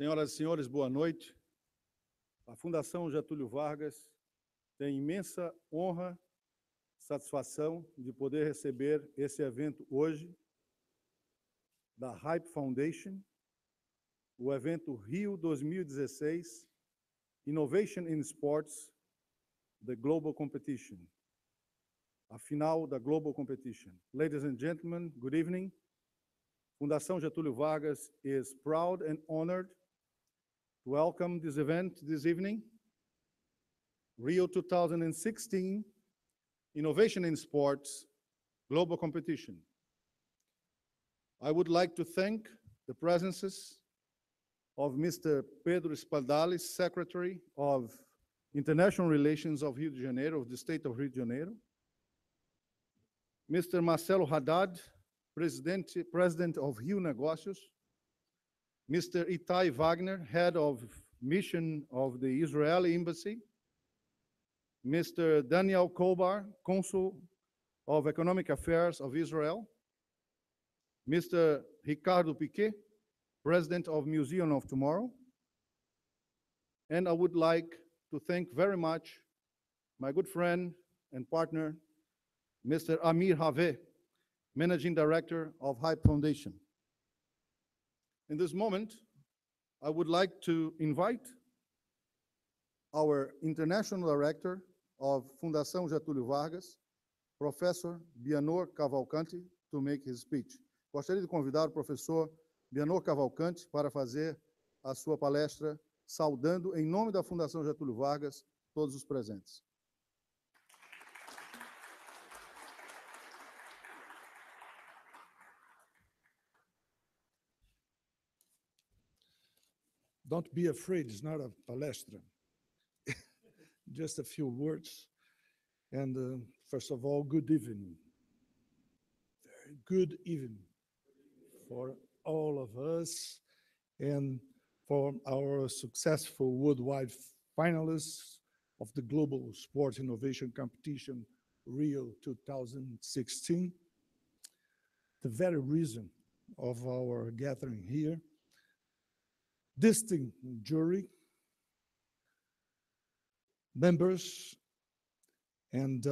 Senhoras e senhores, boa noite. A Fundação Getúlio Vargas tem imensa honra, satisfação de poder receber esse evento hoje da Hype Foundation, o evento Rio 2016, Innovation in Sports, the Global Competition, a final da Global Competition. Ladies and gentlemen, good evening. Fundação Getúlio Vargas is proud and honored to welcome this event this evening, Rio 2016, Innovation in Sports, Global Competition. I would like to thank the presences of Mr. Pedro Espaldales, Secretary of International Relations of Rio de Janeiro, of the state of Rio de Janeiro, Mr. Marcelo Haddad, President of Rio Negócios, Mr. Itai Wagner, Head of Mission of the Israeli Embassy, Mr. Daniel Kobar, Consul of Economic Affairs of Israel, Mr. Ricardo Piquet, President of Museum of Tomorrow, and I would like to thank very much my good friend and partner, Mr. Amir Have, Managing Director of Hype Foundation. In this moment, I would like to invite our International Director of Fundação Getúlio Vargas, Professor Bianor Cavalcanti, to make his speech. Gostaria de convidar o professor Bianor Cavalcanti para fazer a sua palestra, saudando, em nome da Fundação Getúlio Vargas, todos os presentes. Don't be afraid, it's not a palestra. Just a few words. And first of all, good evening. Very good evening for all of us and for our successful worldwide finalists of the Global Sports Innovation Competition, Rio 2016. The very reason of our gathering here, distinct jury, members, and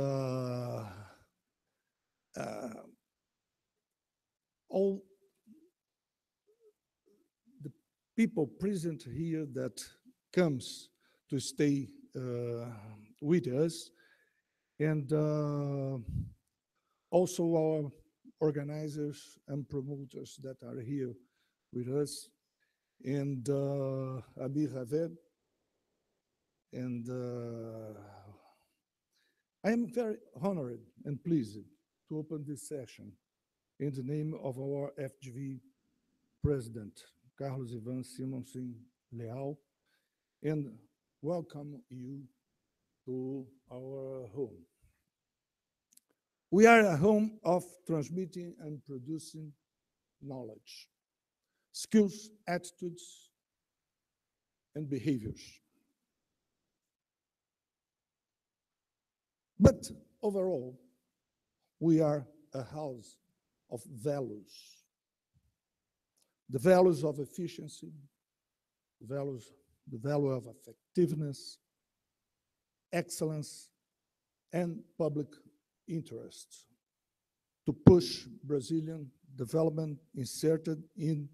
all the people present here that comes to stay with us, and also our organizers and promoters that are here with us, and Amir Haved. And I am very honored and pleased to open this session in the name of our FGV President, Carlos Ivan Simonsen Leal, and welcome you to our home. We are a home of transmitting and producing knowledge, skills, attitudes, and behaviors. But overall, we are a house of values. The values of efficiency, the value of effectiveness, excellence, and public interest to push Brazilian development inserted in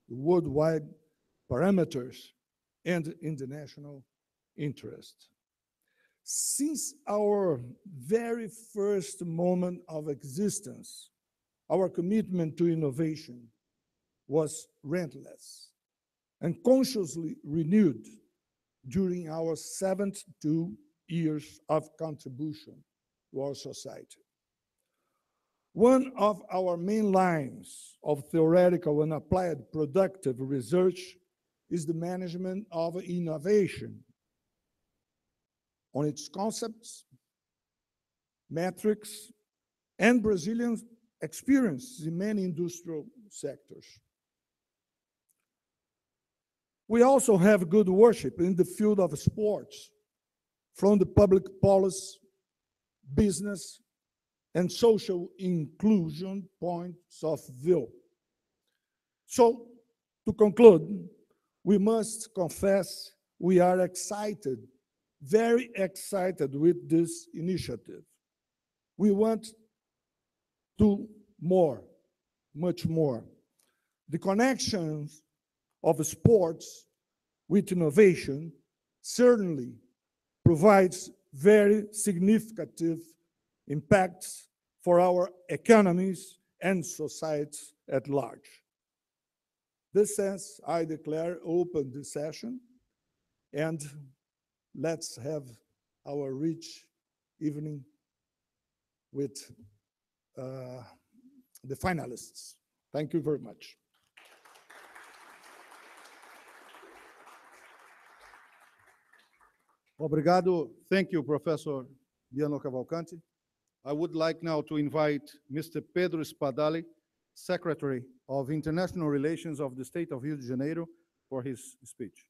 worldwide parameters and international interest. Since our very first moment of existence, our commitment to innovation was relentless and consciously renewed during our 72 years of contribution to our society. One of our main lines of theoretical and applied productive research is the management of innovation on its concepts, metrics, and Brazilian experience in many industrial sectors. We also have good worship in the field of sports, from the public policy, business, and social inclusion points of view. So, to conclude, we must confess we are excited, very excited with this initiative. We want to more, much more. The connections of sports with innovation certainly provides very significant impacts for our economies and societies at large. This sense, I declare open this session, and let's have our rich evening with uh, the finalists. Thank you very much. Obrigado. Thank you, Professor Biano Cavalcanti. I would like now to invite Mr. Pedro Spadali, Secretary of International Relations of the State of Rio de Janeiro, for his speech.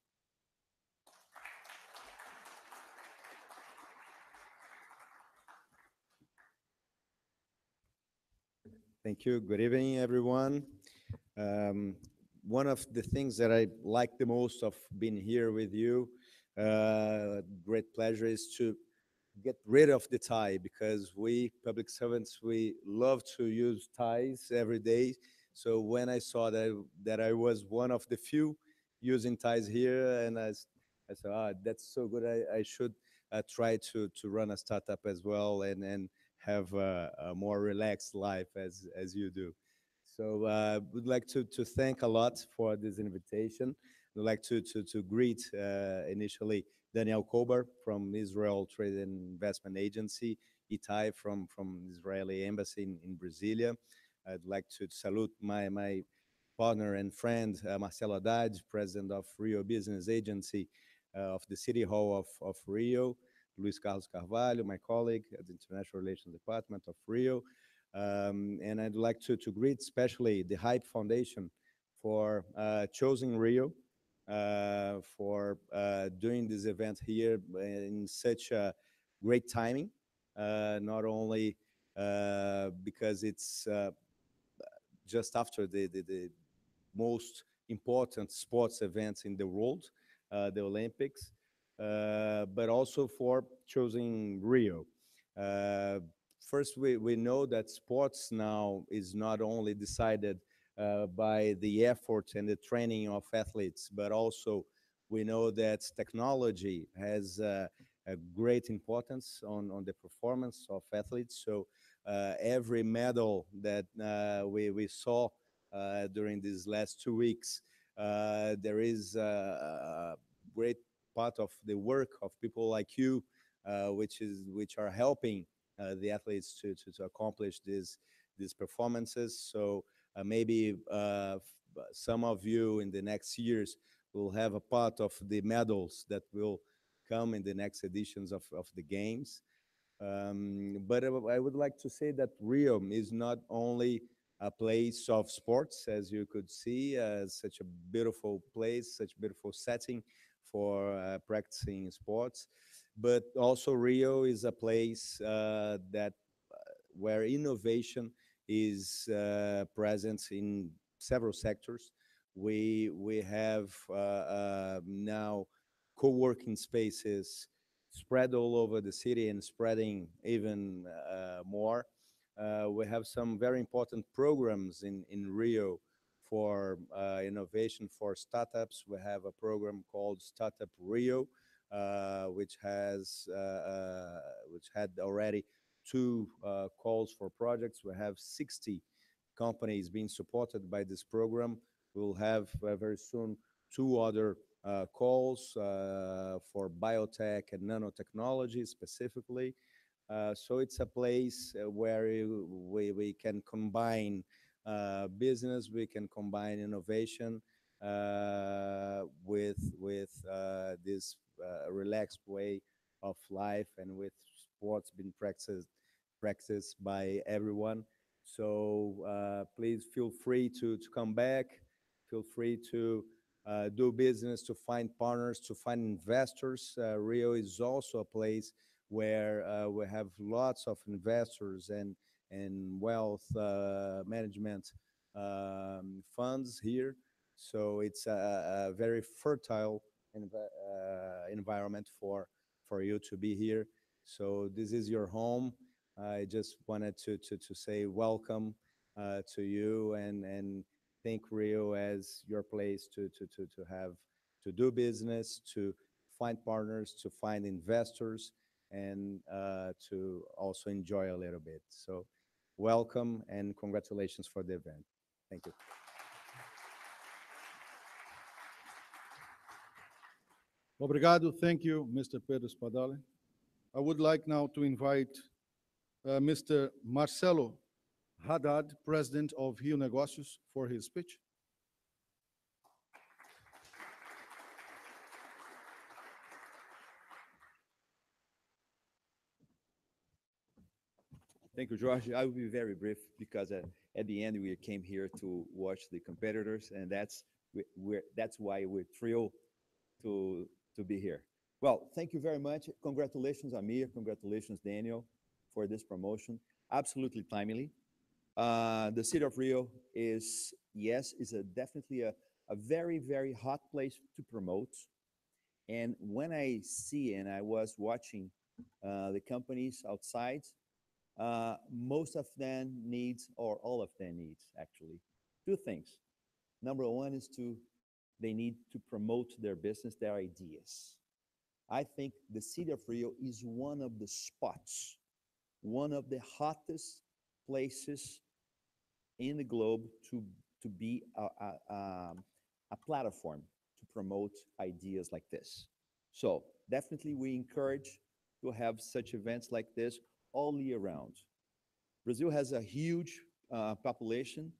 Thank you. Good evening, everyone. One of the things that I like the most of being here with you, great pleasure, is to get rid of the tie, because we public servants, we love to use ties every day. So when I saw that I was one of the few using ties here, and I said, that's so good. I should try to run a startup as well, and have a more relaxed life as you do. So would like to thank a lot for this invitation. I'd like to greet initially Daniel Kober from Israel Trade and Investment Agency, Itai from Israeli Embassy in Brasilia. I'd like to salute my partner and friend, Marcelo Haddad, president of Rio Business Agency of the City Hall of Rio, Luis Carlos Carvalho, my colleague at the International Relations Department of Rio. And I'd like to greet especially the Hype Foundation for choosing Rio, for doing this event here in such a great timing, not only because it's just after the most important sports events in the world, the Olympics, but also for choosing Rio. Uh, First, we know that sports now is not only decided by the effort and the training of athletes, but also we know that technology has a great importance on the performance of athletes. So every medal that we saw during these last 2 weeks, there is a great part of the work of people like you, which are helping the athletes to accomplish these performances. So maybe some of you in the next years will have a part of the medals that will come in the next editions of the games. But I would like to say that Rio is not only a place of sports, as you could see, such a beautiful place, such a beautiful setting for practicing sports, but also Rio is a place that where innovation is present in several sectors. We have now co-working spaces spread all over the city and spreading even more. We have some very important programs in Rio for innovation for startups. We have a program called Startup Rio, which had already two calls for projects. We have 60 companies being supported by this program. We'll have very soon two other calls for biotech and nanotechnology specifically. So it's a place where we can combine business, we can combine innovation with this relaxed way of life, and with sports being practiced by everyone. So please feel free to come back. Feel free to do business, to find partners, to find investors. Rio is also a place where we have lots of investors and wealth management funds here. So it's a very fertile environment for you to be here. So this is your home. I just wanted to say welcome to you and think Rio as your place to have to do business, to find partners, to find investors, and to also enjoy a little bit. So welcome and congratulations for the event. Thank you. Obrigado. Thank you, Mr. Pedro Spadale. I would like now to invite Mr. Marcelo Haddad, President of Rio Negócios, for his speech. Thank you, George. I will be very brief because at the end we came here to watch the competitors, and that's why we're thrilled to be here. Well, thank you very much. Congratulations, Amir. Congratulations, Daniel, for this promotion. Absolutely timely. The city of Rio is, yes, is definitely a very, very hot place to promote. And when I see and I was watching the companies outside, most of them needs, or all of them needs, actually, two things. Number one is they need to promote their business, their ideas. I think the city of Rio is one of the spots, one of the hottest places in the globe to be a platform to promote ideas like this. So definitely we encourage to have such events like this all year round. Brazil has a huge population.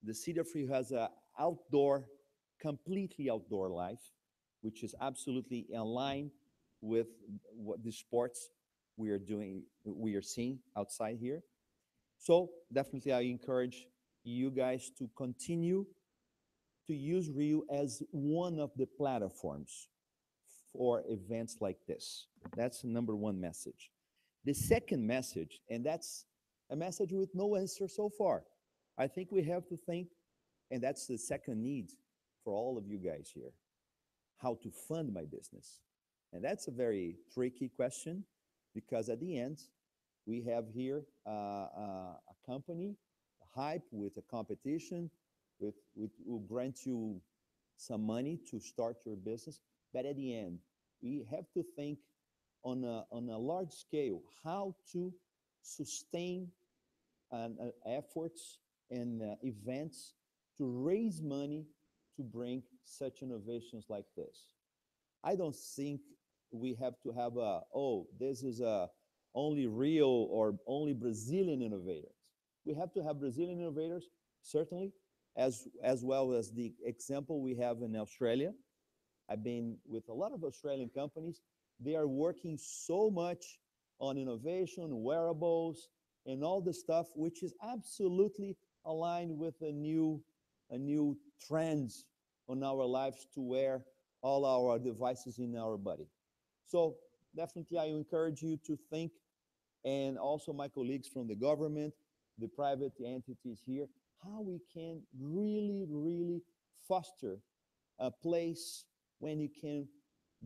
The city of Rio has a completely outdoor life, which is absolutely in line with what the sports we are seeing outside here. So definitely I encourage you guys to continue to use Rio as one of the platforms for events like this. That's the number one message. The second message, and that's a message with no answer so far. I think we have to think, and that's the second need for all of you guys here, how to fund my business. And that's a very tricky question because at the end, we have here a company, a hype with a competition, will grant you some money to start your business. But at the end, we have to think on a large scale how to sustain efforts and events to raise money to bring such innovations like this. I don't think we have to have this is only real or only Brazilian innovators. We have to have Brazilian innovators, certainly, as well as the example we have in Australia. I've been with a lot of Australian companies. They are working so much on innovation, wearables, and all the stuff, which is absolutely aligned with a new trends on our lives to wear all our devices in our body. So definitely I encourage you to think, and also my colleagues from the government, the private entities here, how we can really, really foster a place when you can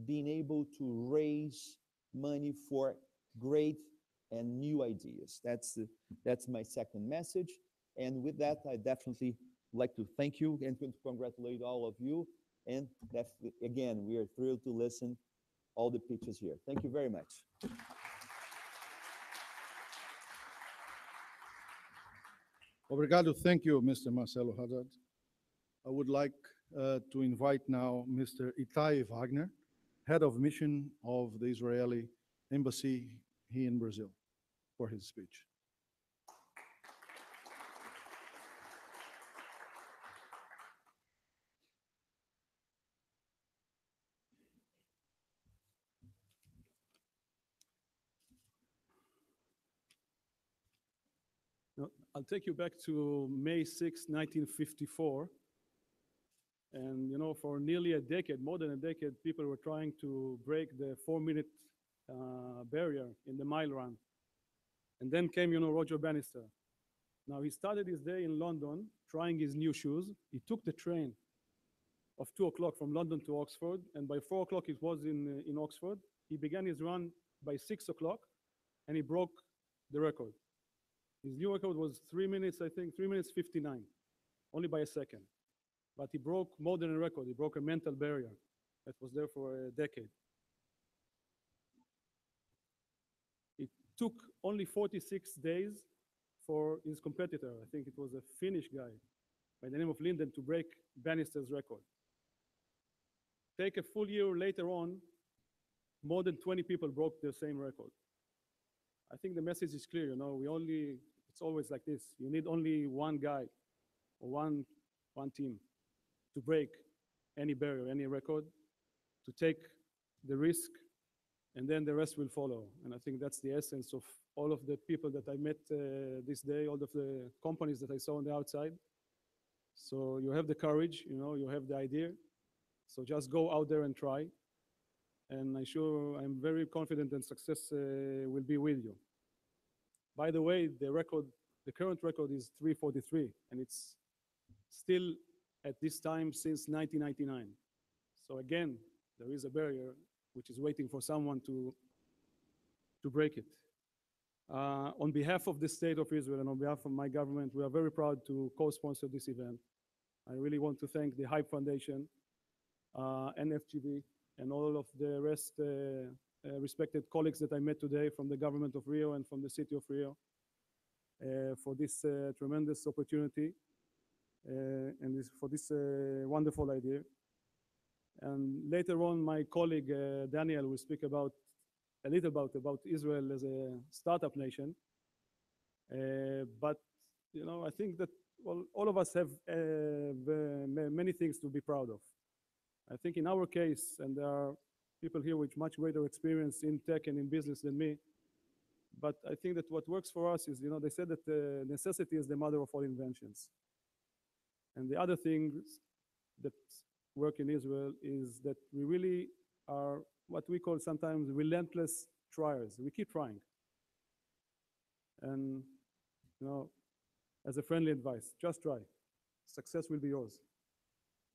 being able to raise money for great and new ideas. That's my second message. And with that, I definitely like to thank you and to congratulate all of you. And again, we are thrilled to listen all the pitches here. Thank you very much. Obrigado. Thank you, Mr. Marcelo Haddad. I would like to invite now Mr. Itai Wagner, Head of Mission of the Israeli Embassy here in Brazil, for his speech. I'll take you back to May 6, 1954. And, for nearly a decade, more than a decade, people were trying to break the 4-minute barrier in the mile run. And then came, Roger Bannister. Now, he started his day in London trying his new shoes. He took the train of 2 o'clock from London to Oxford, and by 4 o'clock it was in Oxford. He began his run by 6 o'clock, and he broke the record. His new record was 3 minutes, I think, 3 minutes 59, only by a second. But he broke more than a record. He broke a mental barrier that was there for a decade. It took only 46 days for his competitor, I think it was a Finnish guy by the name of Linden, to break Bannister's record. Take a full year later on, more than 20 people broke the same record. I think the message is clear, it's always like this. You need only one guy or one team to break any barrier, any record, to take the risk, and then the rest will follow. And I think that's the essence of all of the people that I met this day, all of the companies that I saw on the outside. So you have the courage, you have the idea. So just go out there and try. And I'm very confident that success will be with you. By the way, the current record is 3:43, and it's still at this time since 1999. So again, there is a barrier which is waiting for someone to break it. On behalf of the State of Israel and on behalf of my government, we are very proud to co-sponsor this event. I really want to thank the Hype Foundation, NFGV, and all of the rest respected colleagues that I met today from the government of Rio and from the city of Rio for this tremendous opportunity and for this wonderful idea. And later on, my colleague Daniel will speak about a little about Israel as a startup nation. But I think that all of us have many things to be proud of. I think in our case, and there are people here with much greater experience in tech and in business than me, but I think that what works for us is, they said that necessity is the mother of all inventions. And the other things that work in Israel is that we really are what we call sometimes relentless triers. We keep trying. And, as a friendly advice, just try. Success will be yours.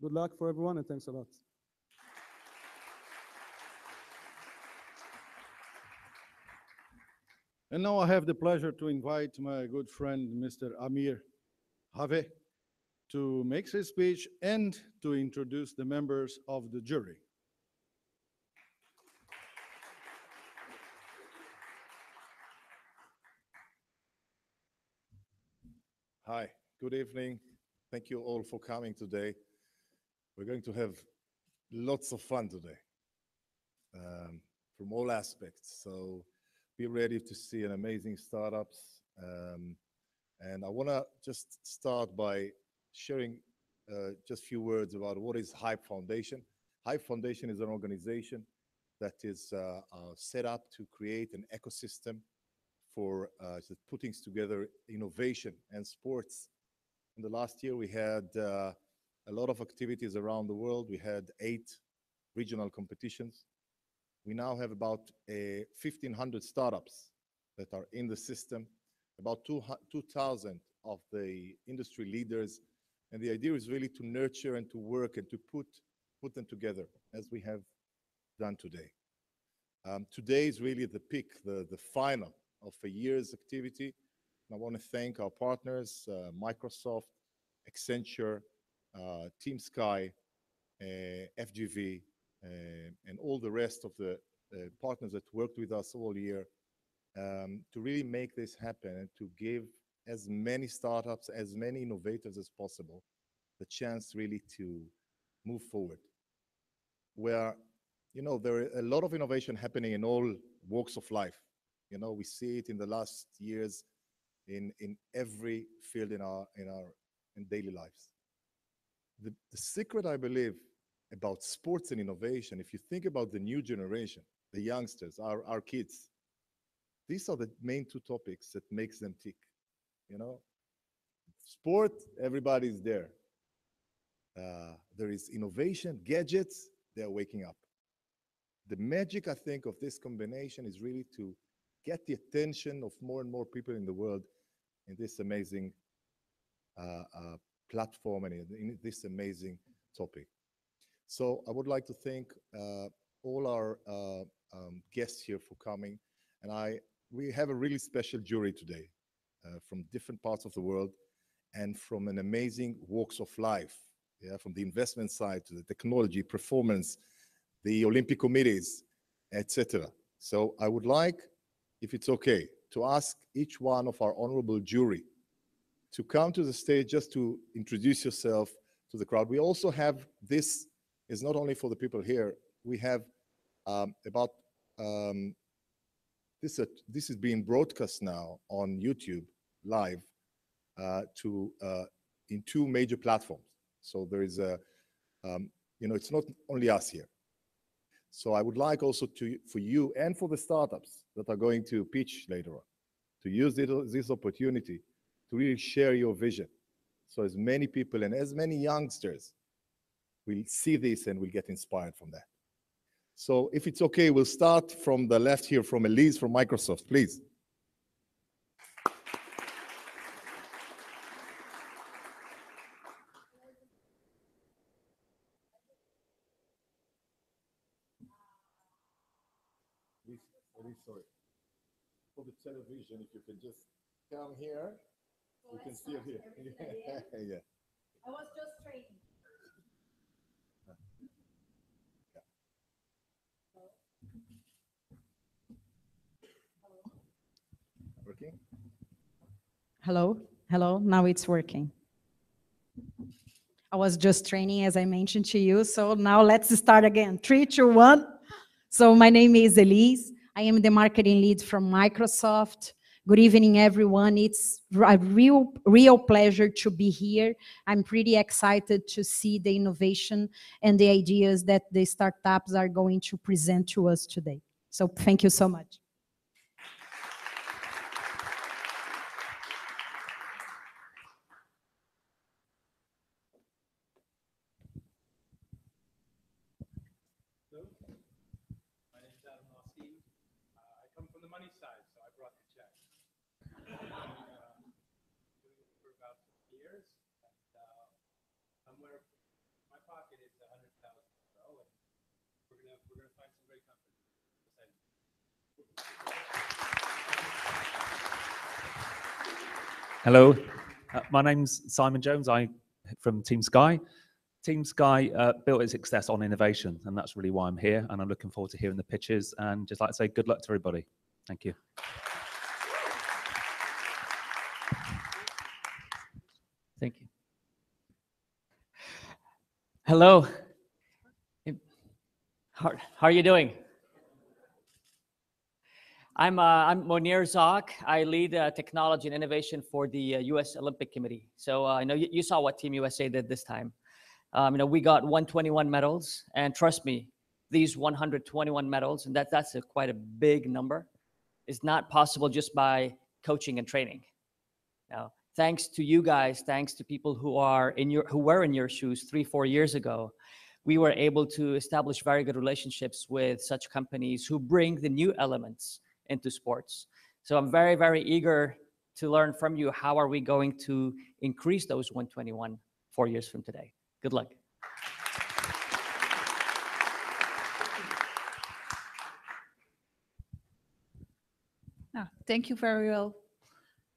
Good luck for everyone, and thanks a lot. And now I have the pleasure to invite my good friend, Mr. Amir Have, to make his speech and to introduce the members of the jury. Hi, good evening. Thank you all for coming today. We're going to have lots of fun today from all aspects. So be ready to see an amazing startups. And I want to just start by sharing just a few words about what is Hype Foundation. Hype Foundation is an organization that is set up to create an ecosystem for putting together innovation and sports. In the last year, we had a lot of activities around the world. We had 8 regional competitions. We now have about 1,500 startups that are in the system, about 2,000 of the industry leaders. And the idea is really to nurture and to work and to put them together as we have done today. Today is really the peak, the final of a year's activity. And I want to thank our partners, Microsoft, Accenture, Team Sky, FGV, and all the rest of the partners that worked with us all year to really make this happen and to give as many startups, as many innovators as possible, the chance really to move forward. Where, there are a lot of innovation happening in all walks of life. We see it in the last years in every field in daily lives. The secret, I believe, about sports and innovation, if you think about the new generation, the youngsters, our kids, these are the main 2 topics that makes them tick. Sport, everybody's there. There is innovation, gadgets, they're waking up. The magic, I think, of this combination is really to get the attention of more and more people in the world in this amazing platform and in this amazing topic. So I would like to thank all our guests here for coming. And we have a really special jury today from different parts of the world and from an amazing walks of life. Yeah, from the investment side to the technology, performance, the Olympic committees, etc. So I would like, if it's okay, to ask each one of our honorable jury to come to the stage just to introduce yourself to the crowd. We also have, this is not only for the people here, we have this is being broadcast now on YouTube live in 2 major platforms. So there is it's not only us here. So I would like also for you and for the startups that are going to pitch later on, to use this opportunity to really share your vision. So as many people and as many youngsters will see this and will get inspired from that. So if it's okay, we'll start from the left here, from Elise from Microsoft, please. Elise, sorry. For the television, if you can just come here, we can see it here. Yeah. I was just training. Working? Hello, now it's working. I was just training, as I mentioned to you, so now let's start again. 3, 2, 1. So my name is Elise. I am the marketing lead from Microsoft. Good evening, everyone. It's a real pleasure to be here. I'm pretty excited to see the innovation and the ideas that the startups are going to present to us today. So thank you so much. My name is Arthur Nuzman. I come from the money side, so I brought the check. Doing it for about 2 years, and somewhere in my pocket is 100,000 euro, and we're gonna find some great companies. Hello, my name's Simon Jones. I'm from Team Sky. Team Sky built its success on innovation, and that's really why I'm here, and I'm looking forward to hearing the pitches, and just like to say good luck to everybody. Thank you. Thank you. Hello. How are you doing? I'm Monir Zak. I lead technology and innovation for the U.S. Olympic Committee. So I know you saw what Team USA did this time. We got 121 medals, and trust me, these 121 medals, and that's quite a big number, is not possible just by coaching and training. Now, thanks to you guys, thanks to people who were in your shoes 3-4 years ago, we were able to establish very good relationships with such companies who bring the new elements into sports. So I'm very, very eager to learn from you. How are we going to increase those 121 4 years from today? Good luck. Thank you very well.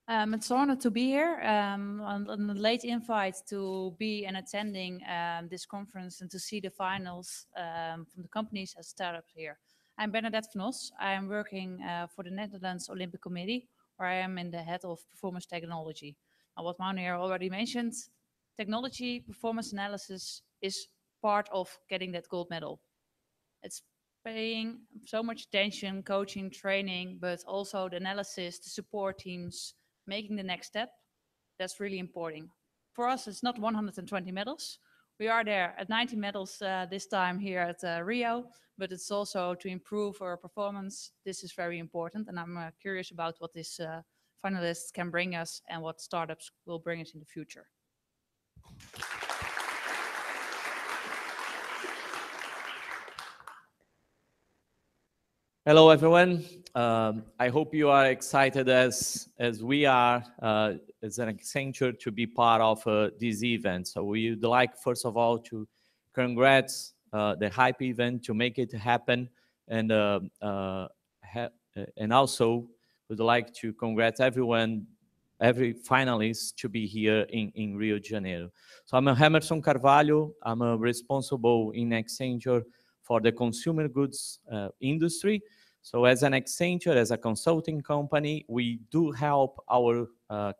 It's an honor to be here on the late invite to be and attending this conference and to see the finals from the companies as startups here. I'm Bernadette van Os. I am working for the Netherlands Olympic Committee, where I am in the head of performance technology. Now, what Monir already mentioned, technology performance analysis is part of getting that gold medal. It's paying so much attention, coaching, training, but also the analysis, the support teams, making the next step. That's really important. For us, it's not 120 medals. We are there at 90 medals this time here at Rio, but it's also to improve our performance. This is very important, and I'm curious about what these finalists can bring us and what startups will bring us in the future. Hello, everyone. I hope you are excited as we are as an Accenture to be part of this event. So we would like, first of all, to congrats the hype event to make it happen. And and also would like to congratulate everyone, every finalist to be here in Rio de Janeiro. So I'm Emerson Carvalho. I'm responsible in Accenture for the consumer goods industry. So as an Accenture, as a consulting company, we do help our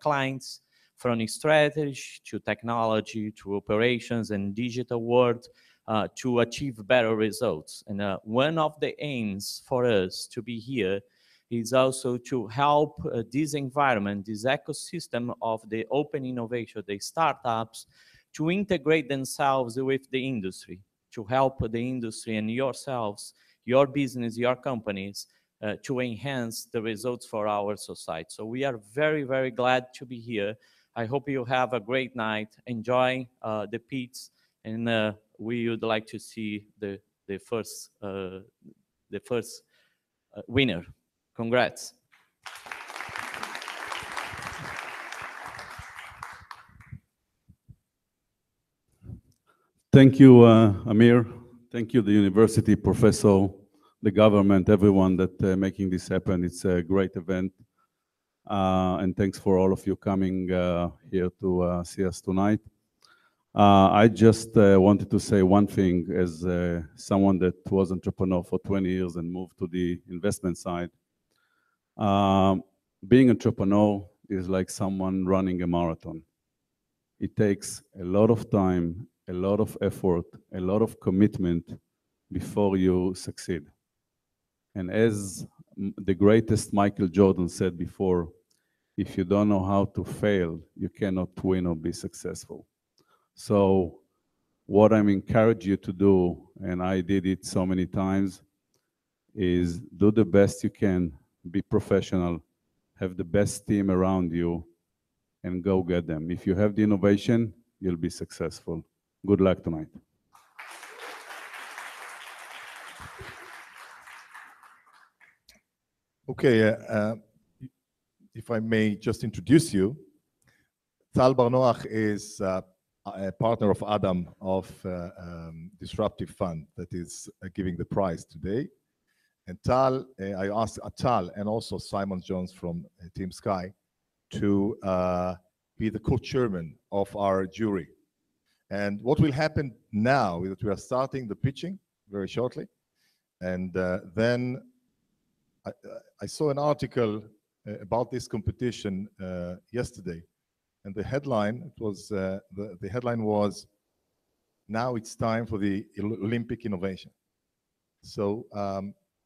clients from strategy to technology to operations and digital world to achieve better results. And one of the aims for us to be here is also to help this environment, this ecosystem of the open innovation, the startups, to integrate themselves with the industry, to help the industry and yourselves, your business, your companies, to enhance the results for our society. So we are very, very glad to be here. I hope you have a great night. Enjoy the pits, and we would like to see the first winner. Congrats. Thank you, Amir. Thank you, the university, professor, the government, everyone that making this happen. It's a great event. And thanks for all of you coming here to see us tonight. I just wanted to say one thing as someone that was entrepreneur for 20 years and moved to the investment side. Being entrepreneur is like someone running a marathon. It takes a lot of time, a lot of effort, a lot of commitment before you succeed. And as the greatest Michael Jordan said before, if you don't know how to fail, you cannot win or be successful. So what I'm encouraging you to do, and I did it so many times, is do the best you can, be professional, have the best team around you, and go get them. If you have the innovation, you'll be successful. Good luck tonight. Okay, if I may just introduce you, Tal Bar-Noach is a partner of Adam of Disruptive Fund that is giving the prize today. And Tal, I asked Tal and also Simon Jones from Team Sky to be the co-chairman of our jury. And what will happen now is that we are starting the pitching very shortly. And then I saw an article about this competition yesterday. And the headline was, the headline was, now it's time for the Olympic innovation. So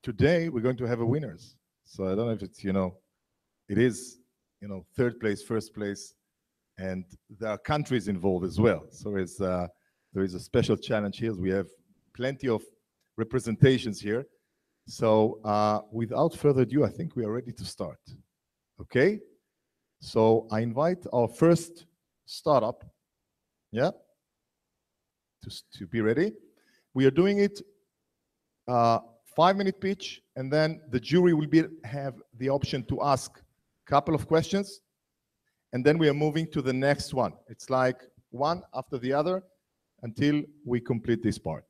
today we're going to have a winners. So I don't know if it's, it is, third place, first place, and there are countries involved as well. So there is a special challenge here. We have plenty of representations here. So without further ado, I think we are ready to start. Okay? So I invite our first startup, yeah, to be ready. We are doing it 5-minute pitch, and then the jury will have the option to ask a couple of questions, and then we are moving to the next one. It's like one after the other until we complete this part.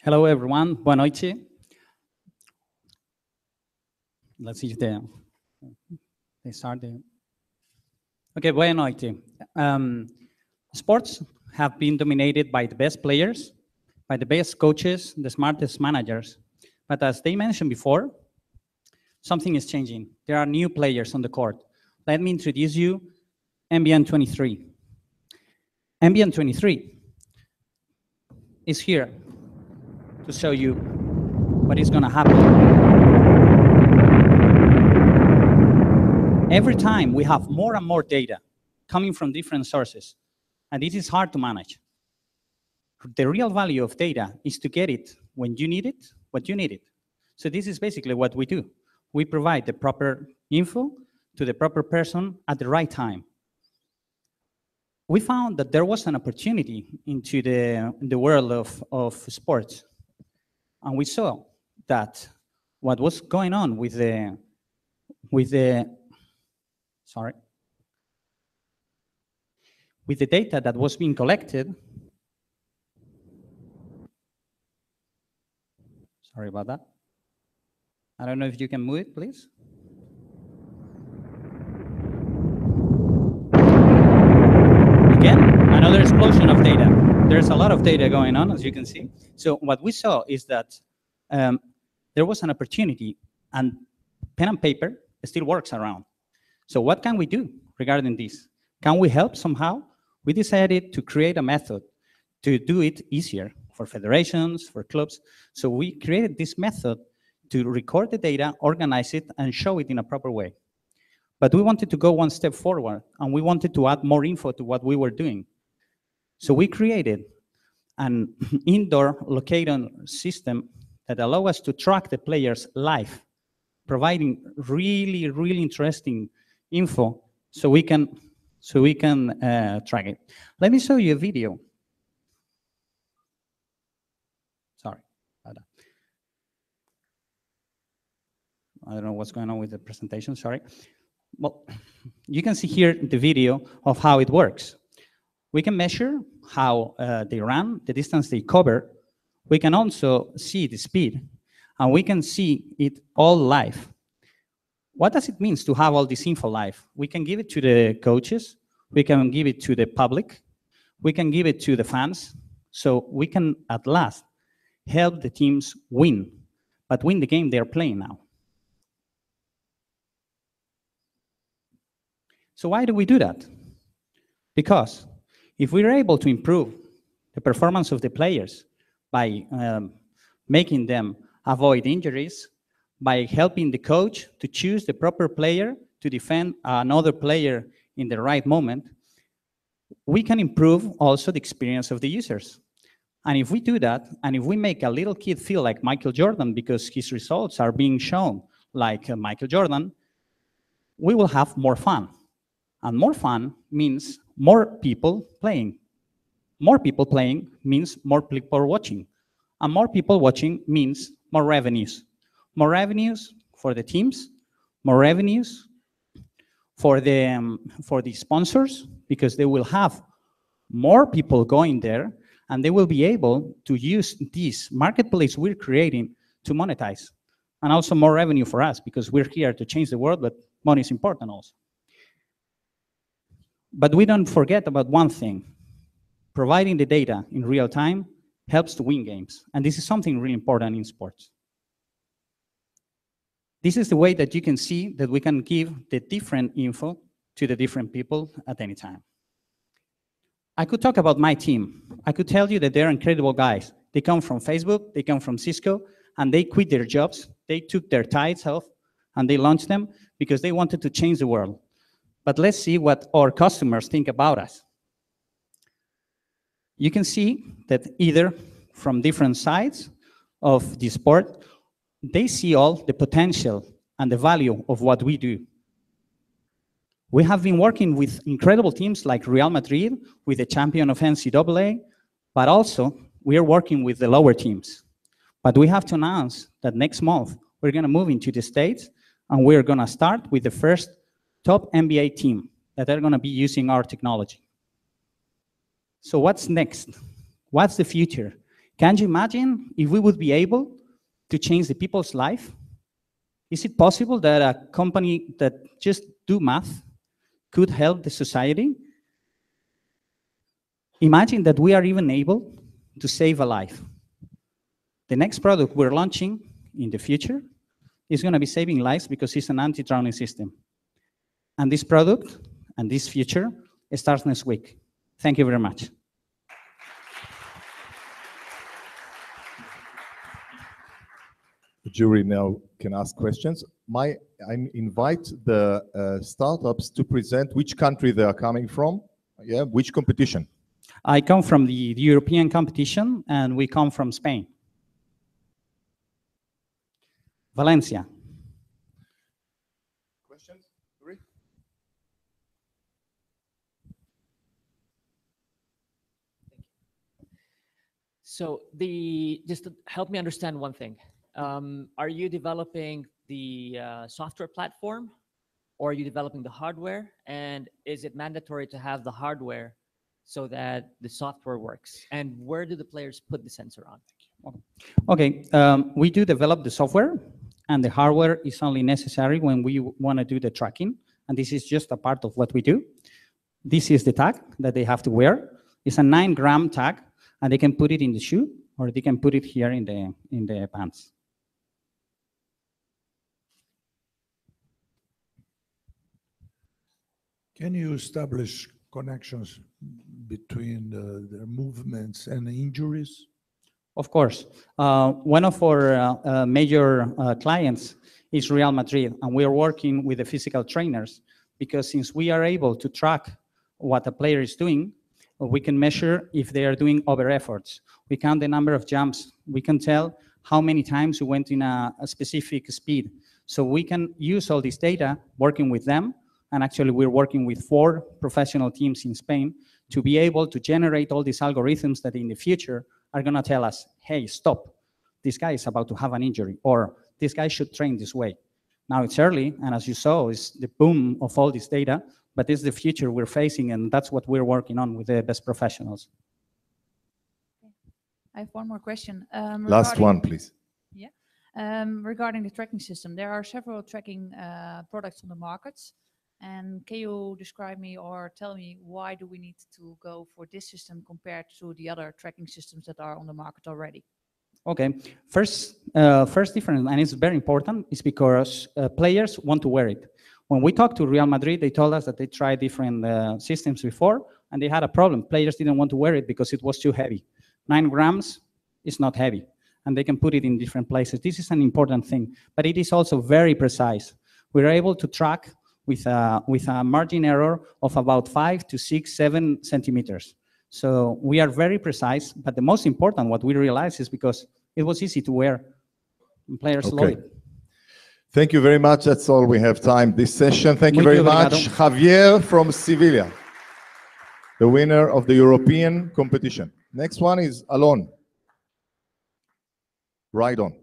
Hello, everyone. Boa noite. Let's see if they start there. Okay, boa noite. Sports have been dominated by the best players, by the best coaches, the smartest managers. But as they mentioned before, something is changing. There are new players on the court. Let me introduce you MBN 23. MBN 23 is here to show you what is going to happen. Every time we have more and more data coming from different sources, and this is hard to manage. The real value of data is to get it when you need it, what you need it. So this is basically what we do. We provide the proper info to the proper person at the right time. We found that there was an opportunity into the world of sports. And we saw that what was going on with the with the, sorry, with the data that was being collected, sorry about that. I don't know if you can move it, please. Again, another explosion of data. There's a lot of data going on, as you can see. So what we saw is that there was an opportunity, and pen and paper still works around. So what can we do regarding this? Can we help somehow? We decided to create a method to do it easier for federations, for clubs. So we created this method to record the data, organize it, and show it in a proper way. But we wanted to go one step forward, and we wanted to add more info to what we were doing. So we created an indoor locator system that allows us to track the players live, providing really, really interesting info so we can track it. Let me show you a video. Sorry about that. I don't know what's going on with the presentation, sorry. Well, you can see here the video of how it works. We can measure how they run, the distance they cover. We can also see the speed, and we can see it all live. What does it mean to have all this info live? We can give it to the coaches, we can give it to the public, we can give it to the fans, so we can at last help the teams win, but win the game they're playing now. So why do we do that? Because if we're able to improve the performance of the players by making them avoid injuries, by helping the coach to choose the proper player to defend another player in the right moment, we can improve also the experience of the users. And if we do that, and if we make a little kid feel like Michael Jordan because his results are being shown like Michael Jordan, we will have more fun. And more fun means more people playing. More people playing means more people watching. And more people watching means more revenues. More revenues for the teams, more revenues for the sponsors, because they will have more people going there, and they will be able to use this marketplace we're creating to monetize. And also more revenue for us, because we're here to change the world, but money is important also. But we don't forget about one thing. Providing the data in real time helps to win games. And this is something really important in sports. This is the way that you can see that we can give the different info to the different people at any time. I could talk about my team. I could tell you that they're incredible guys. They come from Facebook, they come from Cisco, and they quit their jobs. They took their tithes off, and they launched them because they wanted to change the world. But let's see what our customers think about us. You can see that either from different sides of the sport, they see all the potential and the value of what we do. We have been working with incredible teams like Real Madrid, with the champion of NCAA, but also we are working with the lower teams. But we have to announce that next month, we're gonna move into the States, and we're gonna start with the first top NBA team that are gonna be using our technology. So what's next? What's the future? Can you imagine if we would be able to change the people's life? Is it possible that a company that just do math could help the society? Imagine that we are even able to save a life. The next product we're launching in the future is going to be saving lives because it's an anti-drowning system. And this product and this future starts next week. Thank you very much. The jury now can ask questions. I invite the startups to present which country they are coming from, which competition. I come from the European competition, and we come from Spain. Valencia. Questions? Jury? So just to help me understand one thing. Are you developing the software platform or are you developing the hardware? And is it mandatory to have the hardware so that the software works? And where do the players put the sensor on? Okay, we do develop the software, and the hardware is only necessary when we want to do the tracking. And this is just a part of what we do. This is the tag that they have to wear. It's a 9-gram tag, and they can put it in the shoe, or they can put it here in the pants. Can you establish connections between their movements and injuries? Of course. One of our major clients is Real Madrid, and we are working with the physical trainers because since we are able to track what a player is doing, we can measure if they are doing over efforts. We count the number of jumps. We can tell how many times we went in a specific speed. So we can use all this data working with them. And actually, we're working with 4 professional teams in Spain to be able to generate all these algorithms that in the future are going to tell us, hey, stop, this guy is about to have an injury, or this guy should train this way. Now it's early, and as you saw, it's the boom of all this data, but it's the future we're facing, and that's what we're working on with the best professionals. I have one more question. Last one, please. Yeah. Regarding the tracking system, there are several tracking products on the markets. And can you describe me or tell me why do we need to go for this system compared to the other tracking systems that are on the market already? Okay, first difference, and it's very important, is because players want to wear it. When we talked to Real Madrid, they told us that they tried different systems before, and they had a problem. Players didn't want to wear it because it was too heavy. 9 grams is not heavy, and they can put it in different places. This is an important thing, but it is also very precise. We're able to track with a margin error of about 5 to 6, 7 centimeters. So we are very precise, but the most important, what we realized is because it was easy to wear, and players love it. Thank you very much. That's all we have time this session. Thank you very much. Javier from Sevilla, the winner of the European competition. Next one is Alon. Right on.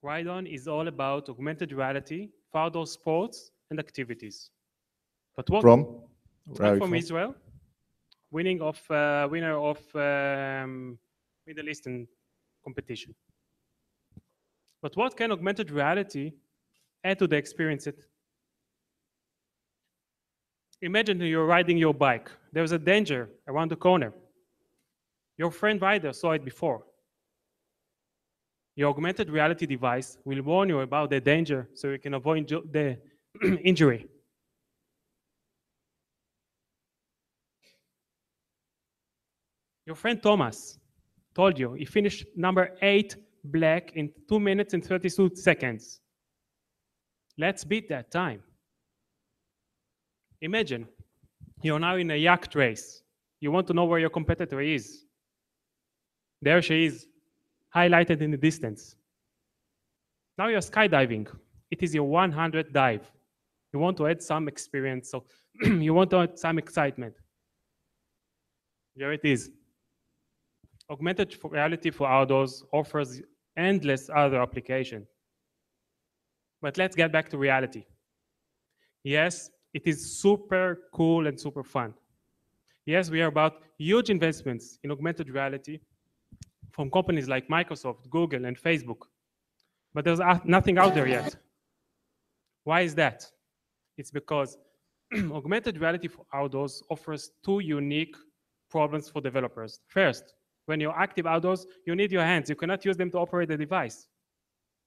Ride-On is all about augmented reality for outdoor sports and activities. But what? From? I'm from Israel, winner of Middle Eastern competition. But what can augmented reality add to the experience? Imagine you're riding your bike. There's a danger around the corner. Your friend rider saw it before. Your augmented reality device will warn you about the danger so you can avoid the injury. Your friend Thomas told you he finished number 8 black in 2 minutes and 32 seconds. Let's beat that time. Imagine you're now in a yacht race. You want to know where your competitor is. There she is, highlighted in the distance. Now you're skydiving. It is your 100th dive. You want to add some experience, so you want to add some excitement. Here it is. Augmented reality for outdoors offers endless other applications. But let's get back to reality. Yes, it is super cool and super fun. Yes, we are about huge investments in augmented reality from companies like Microsoft, Google, and Facebook. But there's nothing out there yet. Why is that? It's because augmented reality for outdoors offers 2 unique problems for developers. First, when you're active outdoors, you need your hands. You cannot use them to operate the device.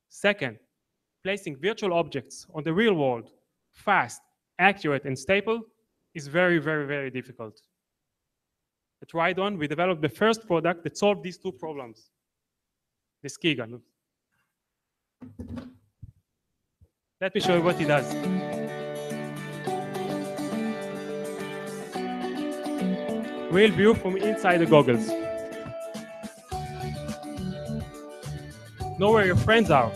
Second, placing virtual objects on the real world, fast, accurate, and stable is very, very, very difficult. At Ride-On, we developed the first product that solved these 2 problems, the ski gun. Let me show you what it does. Real view from inside the goggles. Know where your friends are.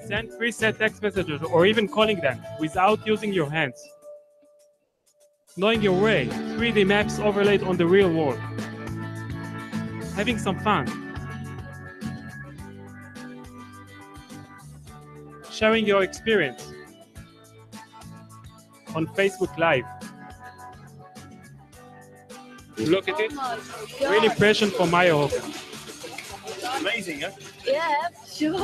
Send preset text messages or even calling them without using your hands. Knowing your way, 3D maps overlaid on the real world. Having some fun. Sharing your experience on Facebook Live. Look at it. Real impression from Maya Hogan. Amazing, huh? Yeah, sure.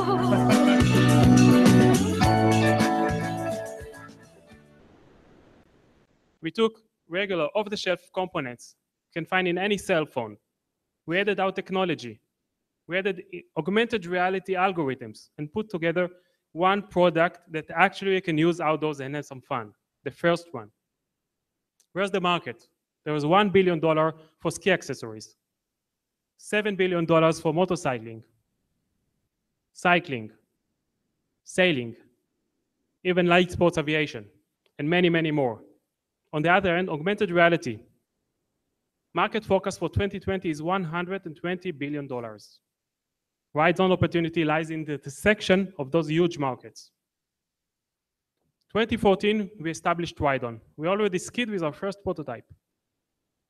We took regular off-the-shelf components you can find in any cell phone. We added our technology. We added augmented reality algorithms and put together one product that actually you can use outdoors and have some fun. The first one. Where's the market? There was $1 billion for ski accessories, $7 billion for motorcycling, cycling, sailing, even light sports aviation, and many, many more. On the other hand, augmented reality. Market forecast for 2020 is $120 billion. Ride-on opportunity lies in the intersection of those huge markets. 2014, we established Ride-on. We already skied with our first prototype.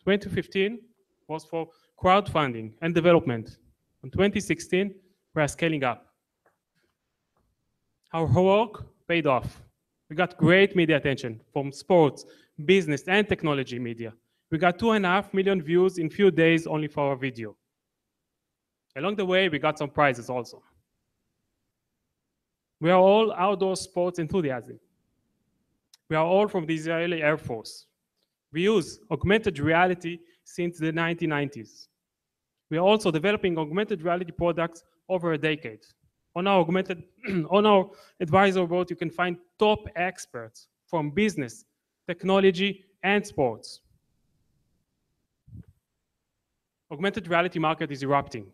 2015 was for crowdfunding and development. In 2016, we are scaling up. Our work paid off. We got great media attention from sports, business, and technology media. We got 2.5 million views in few days only for our video. Along the way, we got some prizes also. We are all outdoor sports enthusiasts. We are all from the Israeli Air Force. We use augmented reality since the 1990s. We are also developing augmented reality products over a decade. On our on our advisor board, you can find top experts from business, technology, and sports. Augmented reality market is erupting.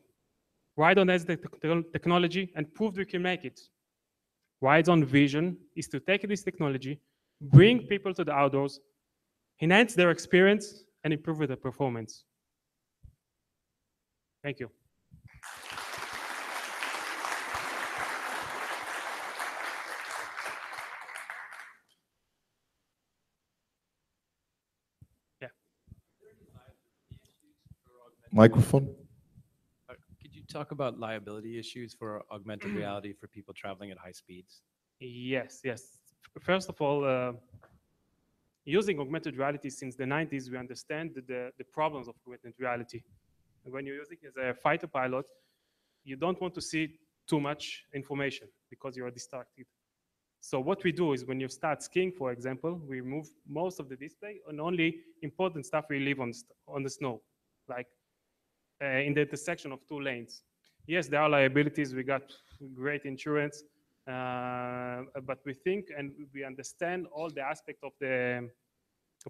Ride-on has the technology and proved we can make it. Ride-on vision is to take this technology, bring people to the outdoors, enhance their experience, and improve their performance. Thank you. Yeah. Microphone. Could you talk about liability issues for augmented reality for people traveling at high speeds? Yes, yes. First of all, using augmented reality since the 90s, we understand the problems of augmented reality. And when you're using it as a fighter pilot, you don't want to see too much information because you're distracted. So what we do is when you start skiing, for example, we remove most of the display and only important stuff we leave on the snow, like in the intersection of two lanes. Yes, there are liabilities. We got great insurance, but we think and we understand all the aspect of the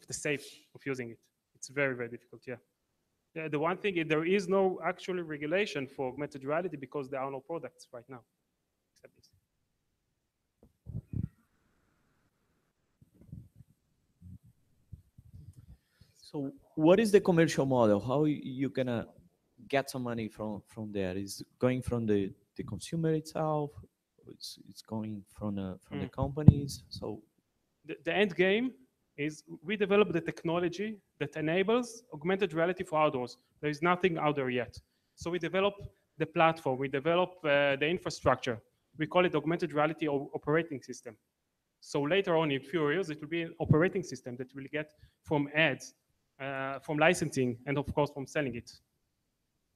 safety of using it. It's very, very difficult, yeah. The one thing is there is no actual regulation for augmented reality because there are no products right now. Except this. So what is the commercial model? How you gonna get some money from there? Is it going from the consumer itself? It's going from the companies. So the end game is we develop the technology that enables augmented reality for outdoors. There is nothing out there yet. So we develop the platform, we develop the infrastructure. We call it augmented reality operating system. So later on in few years, it will be an operating system that will get from ads, from licensing, and of course from selling it.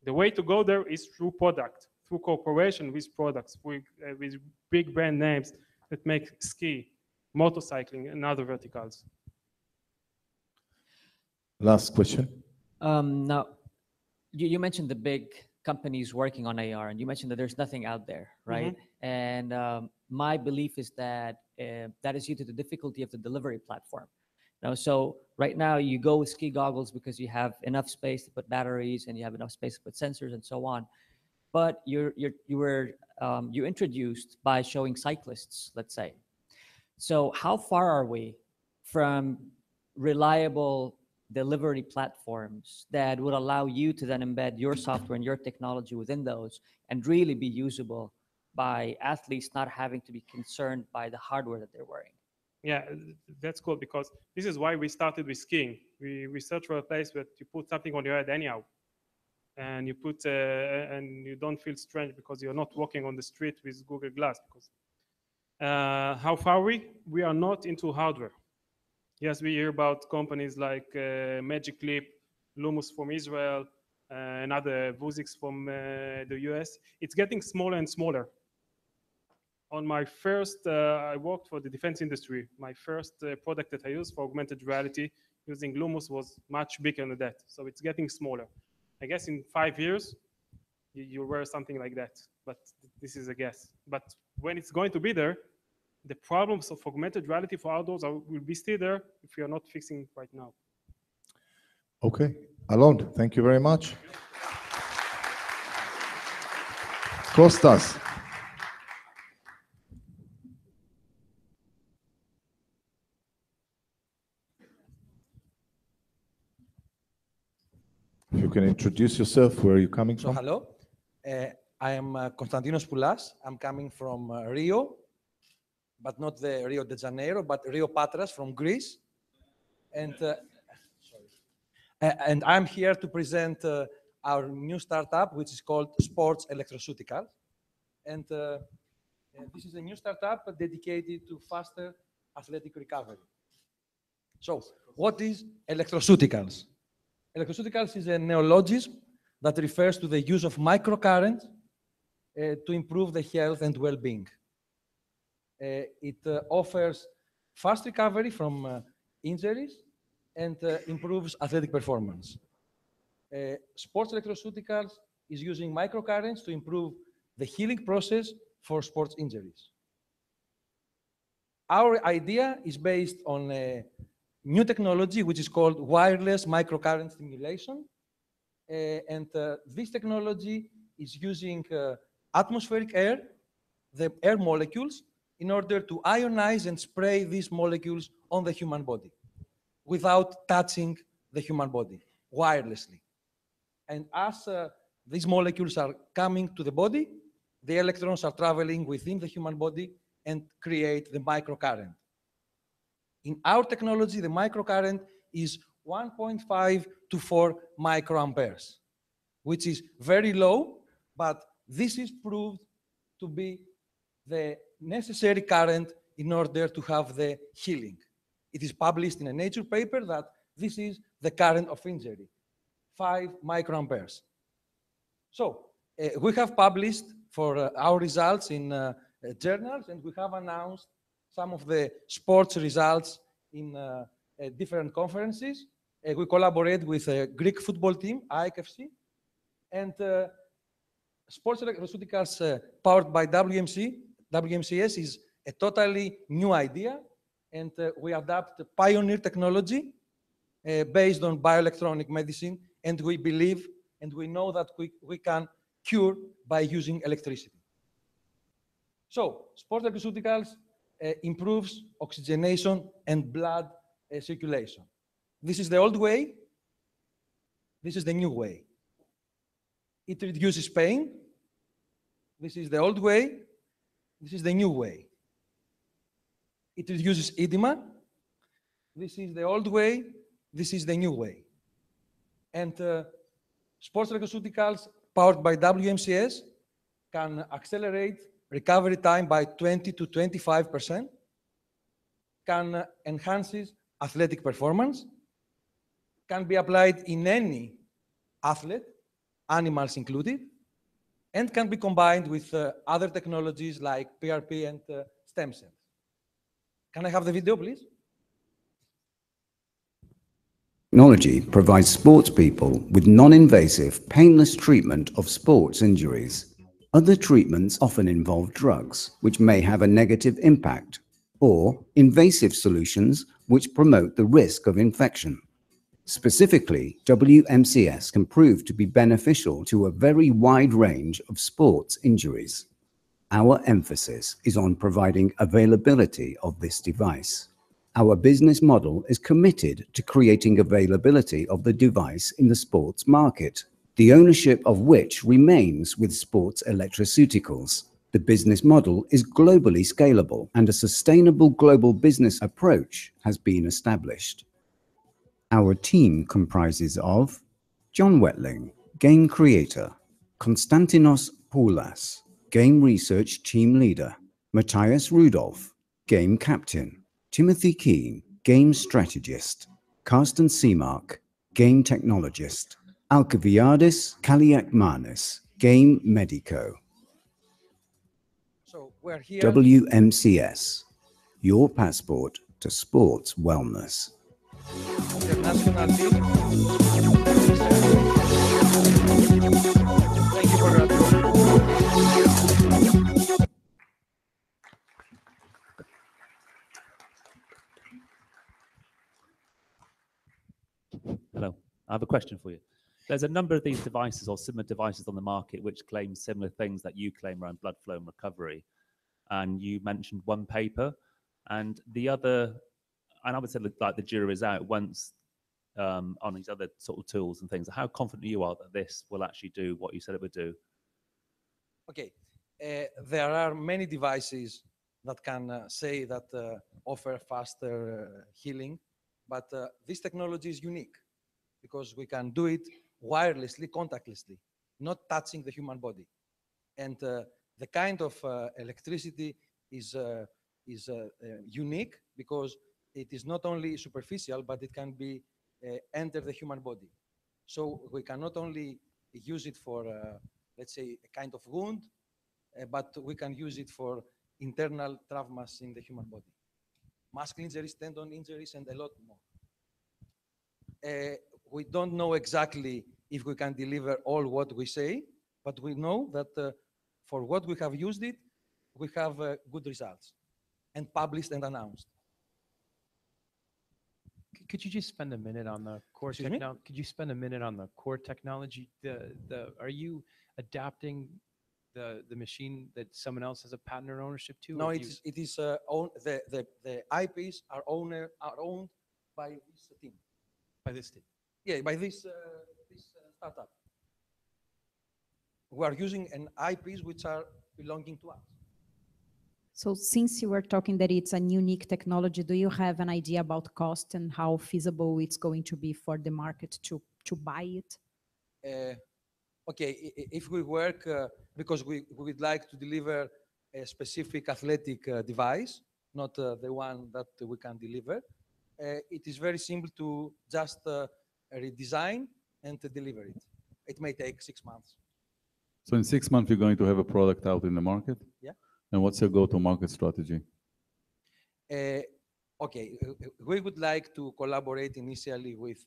The way to go there is through product, through cooperation with products, with big brand names that make ski, motorcycling, and other verticals. Last question. Now, you mentioned the big companies working on AR, and you mentioned that there's nothing out there, right? And my belief is that that is due to the difficulty of the delivery platform. Now, so right now you go with ski goggles because you have enough space to put batteries and you have enough space to put sensors and so on. But you introduced by showing cyclists, let's say. So how far are we from reliable delivery platforms that would allow you to then embed your software and your technology within those and really be usable by athletes not having to be concerned by the hardware that they're wearing. Yeah, that's cool because this is why we started with skiing. We search for a place where you put something on your head anyhow, and you put and you don't feel strange because you're not walking on the street with Google Glass. Because how far we are not into hardware. Yes, we hear about companies like Magic Leap, Lumos from Israel, and other Vuzix from the US. It's getting smaller and smaller. On my first, I worked for the defense industry. My first product that I used for augmented reality using Lumos was much bigger than that. So it's getting smaller. I guess in 5 years, you'll wear something like that. But this is a guess. But when it's going to be there, the problems of augmented reality for outdoors will be still there if we are not fixing right now. Okay, Alon, thank you very much. Kostas. If you can introduce yourself, where are you coming from? Hello, I am Konstantinos Poulas. I'm coming from Rio, but not the Rio de Janeiro, but Rio Patras from Greece. And I'm here to present our new startup, which is called Sports Electroceuticals. And this is a new startup dedicated to faster athletic recovery. So, what is electroceuticals? Electroceuticals is a neologism that refers to the use of microcurrents to improve the health and well-being. It offers fast recovery from injuries and improves athletic performance. Sports electroceuticals is using microcurrents to improve the healing process for sports injuries. Our idea is based on a new technology, which is called wireless microcurrent stimulation. This technology is using atmospheric air, the air molecules, in order to ionize and spray these molecules on the human body without touching the human body, wirelessly. And as these molecules are coming to the body, the electrons are traveling within the human body and create the microcurrent. In our technology, the microcurrent is 1.5 to 4 microamperes, which is very low, but this is proved to be the necessary current in order to have the healing. It is published in a Nature paper that this is the current of injury, 5 microamperes. So we have published for our results in journals, and we have announced some of the sports results in different conferences. We collaborate with a Greek football team, AEK-FC, and sports electroceuticals powered by WMCS is a totally new idea, and we adapt pioneer technology based on bioelectronic medicine, and we believe and we know that we can cure by using electricity. So, sports electroceuticals improves oxygenation and blood circulation. This is the old way. This is the new way. It reduces pain. This is the old way. This is the new way. It reduces edema. This is the old way. This is the new way. And sports electroceuticals powered by WMCS can accelerate recovery time by 20 to 25%, can enhances athletic performance, can be applied in any athlete, animals included, and can be combined with other technologies like PRP and stem cells. Can I have the video, please? Technology provides sports people with non-invasive, painless treatment of sports injuries. Other treatments often involve drugs, which may have a negative impact, or invasive solutions which promote the risk of infection. Specifically, WMCS can prove to be beneficial to a very wide range of sports injuries. Our emphasis is on providing availability of this device. Our business model is committed to creating availability of the device in the sports market, the ownership of which remains with Sports Electroceuticals. The business model is globally scalable and a sustainable global business approach has been established. Our team comprises of John Wetling, Game Creator, Konstantinos Poulas, Game Research Team Leader, Matthias Rudolph, Game Captain, Timothy Keane, Game Strategist, Carsten Seamark, Game Technologist, Alcibiades Kaliakmanis, Game Medico. So we're here. WMCS, your passport to sports wellness. International team. Thank you for your attention. Hello, I have a question for you. There's a number of these devices or similar devices on the market which claim similar things that you claim around blood flow and recovery. And you mentioned one paper and the other, and I would say like the jury is out once on these other sort of tools and things. How confident you are that this will actually do what you said it would do? Okay, there are many devices that can say that offer faster healing, but this technology is unique because we can do it wirelessly, contactlessly, not touching the human body. And the kind of electricity is unique because it is not only superficial, but it can be enter the human body. So we can not only use it for, let's say, a kind of wound, but we can use it for internal traumas in the human body. Muscle injuries, tendon injuries, and a lot more. We don't know exactly if we can deliver all what we say, but we know that for what we have used it, we have good results and published and announced. Could you just spend a minute on the core technology? Could you spend a minute on the core technology? Are you adapting the machine that someone else has a patent or ownership to? No, it is the IPs are owned by this team. By this team? Yeah, by this startup. We are using an IPs which are belonging to us. So since you were talking that it's a unique technology, do you have an idea about cost and how feasible it's going to be for the market to buy it? Okay, if we work, because we would like to deliver a specific athletic device, not the one that we can deliver, it is very simple to just redesign and to deliver it. It may take 6 months. So in 6 months, you're going to have a product out in the market? Yeah. And what's your go-to-market strategy? Okay, we would like to collaborate initially with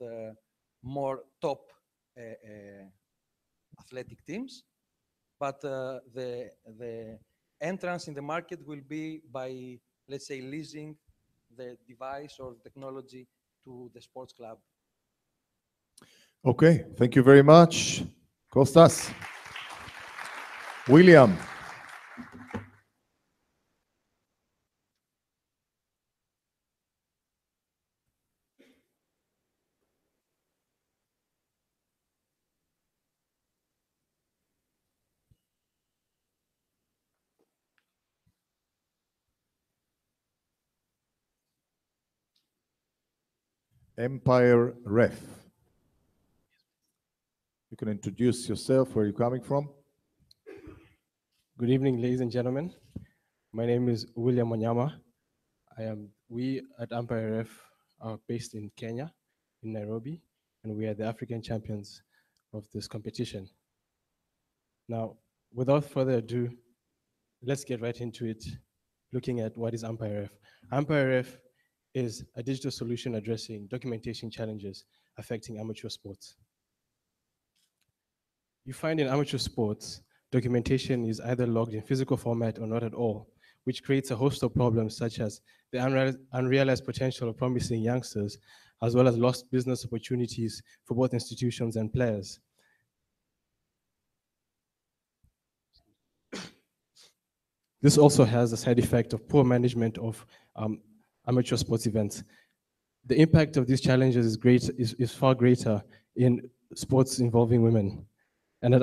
more top athletic teams, but the entrance in the market will be by, let's say, leasing the device or technology to the sports club. Okay, thank you very much, Kostas. William. Empire Ref. You can introduce yourself, where you're coming from. Good evening, ladies and gentlemen. My name is William Wanyama. We at Empire Ref are based in Kenya, in Nairobi, and we are the African champions of this competition. Now, without further ado, let's get right into it, looking at what is Empire Ref. Empire Ref is a digital solution addressing documentation challenges affecting amateur sports. You find in amateur sports, documentation is either logged in physical format or not at all, which creates a host of problems such as the unrealized potential of promising youngsters, as well as lost business opportunities for both institutions and players. This also has a side effect of poor management of amateur sports events. The impact of these challenges is far greater in sports involving women. And at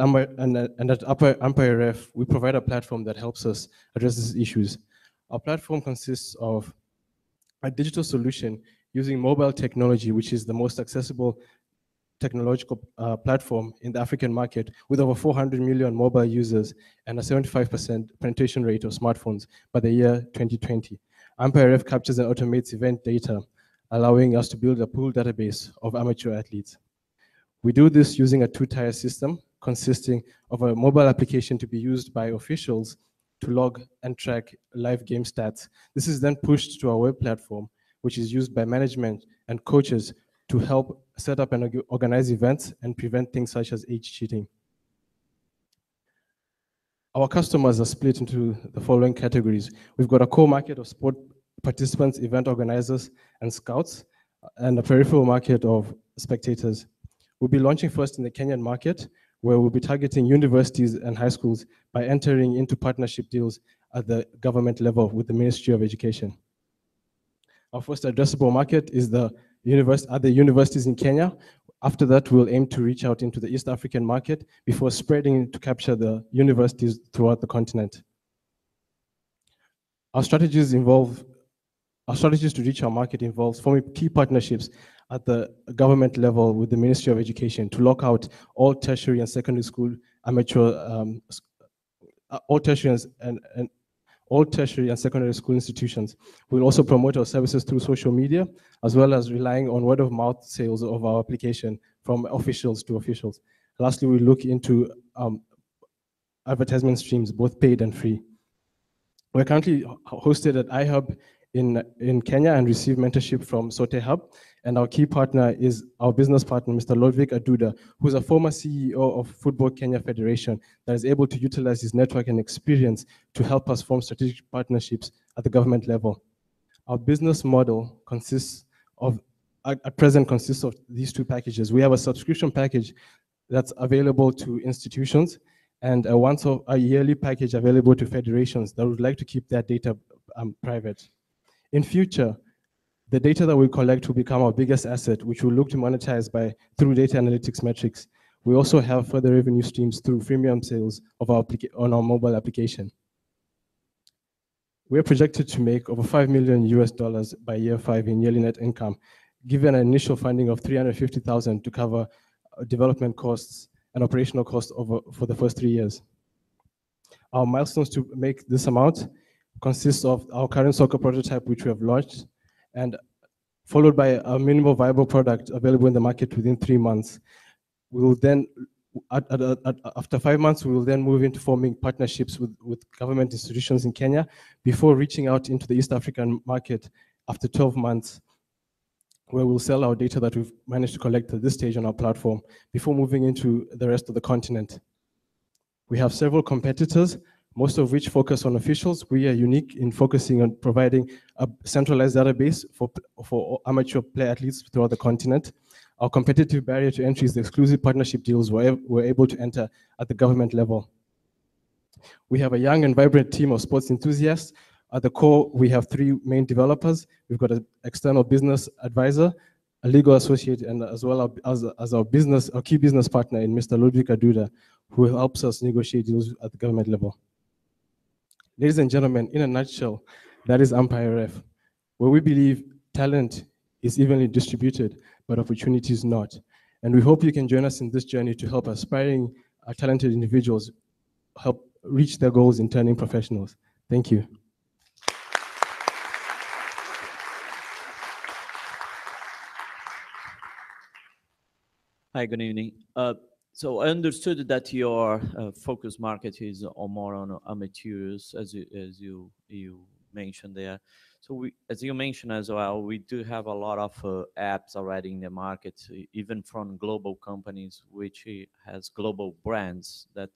Umpire Ref, we provide a platform that helps us address these issues. Our platform consists of a digital solution using mobile technology, which is the most accessible technological platform in the African market, with over 400 million mobile users and a 75% penetration rate of smartphones by the year 2020. Umpire Ref captures and automates event data, allowing us to build a pool database of amateur athletes. We do this using a two-tier system consisting of a mobile application to be used by officials to log and track live game stats. This is then pushed to our web platform, which is used by management and coaches to help set up and organize events and prevent things such as age cheating. Our customers are split into the following categories. We've got a core market of sport participants, event organizers, and scouts, and a peripheral market of spectators. We'll be launching first in the Kenyan market, where we'll be targeting universities and high schools by entering into partnership deals at the government level with the Ministry of Education. Our first addressable market is the other universities in Kenya. After that, we'll aim to reach out into the East African market before spreading to capture the universities throughout the continent. Our strategies to reach our market involves forming key partnerships at the government level with the Ministry of Education to lock out all tertiary and secondary school all tertiary and secondary school institutions. We'll also promote our services through social media, as well as relying on word of mouth sales of our application from officials to officials. Lastly, we look into advertisement streams, both paid and free. We're currently hosted at iHub in Kenya and receive mentorship from Sote Hub. And our key partner is our business partner, Mr. Ludwig Aduda, who's a former CEO of Football Kenya Federation that is able to utilize his network and experience to help us form strategic partnerships at the government level. Our business model at present consists of these two packages. We have a subscription package that's available to institutions and a yearly package available to federations that would like to keep their data private. In future, the data that we collect will become our biggest asset, which we'll look to monetize through data analytics metrics. We also have further revenue streams through freemium sales on our mobile application. We're projected to make over $5 million by year 5 in yearly net income, given an initial funding of $350,000 to cover development costs and operational costs for the first 3 years. Our milestones to make this amount consists of our current soccer prototype, which we have launched, and followed by a minimal viable product available in the market within 3 months. We will then, after 5 months, we will then move into forming partnerships with government institutions in Kenya before reaching out into the East African market after 12 months, where we'll sell our data that we've managed to collect at this stage on our platform before moving into the rest of the continent. We have several competitors, most of which focus on officials. We are unique in focusing on providing a centralized database for amateur player athletes throughout the continent. Our competitive barrier to entry is the exclusive partnership deals we're able to enter at the government level. We have a young and vibrant team of sports enthusiasts. At the core, we have 3 main developers. We've got an external business advisor, a legal associate, and as well as our key business partner in Mr. Ludwig Aduda, who helps us negotiate deals at the government level. Ladies and gentlemen, in a nutshell, that is Umpire Ref, where we believe talent is evenly distributed, but opportunity is not. And we hope you can join us in this journey to help aspiring, talented individuals help reach their goals in turning professionals. Thank you. Hi, good evening. So I understood that your focus market is more on amateurs, as you mentioned there. So as you mentioned as well, we do have a lot of apps already in the market, even from global companies, which has global brands that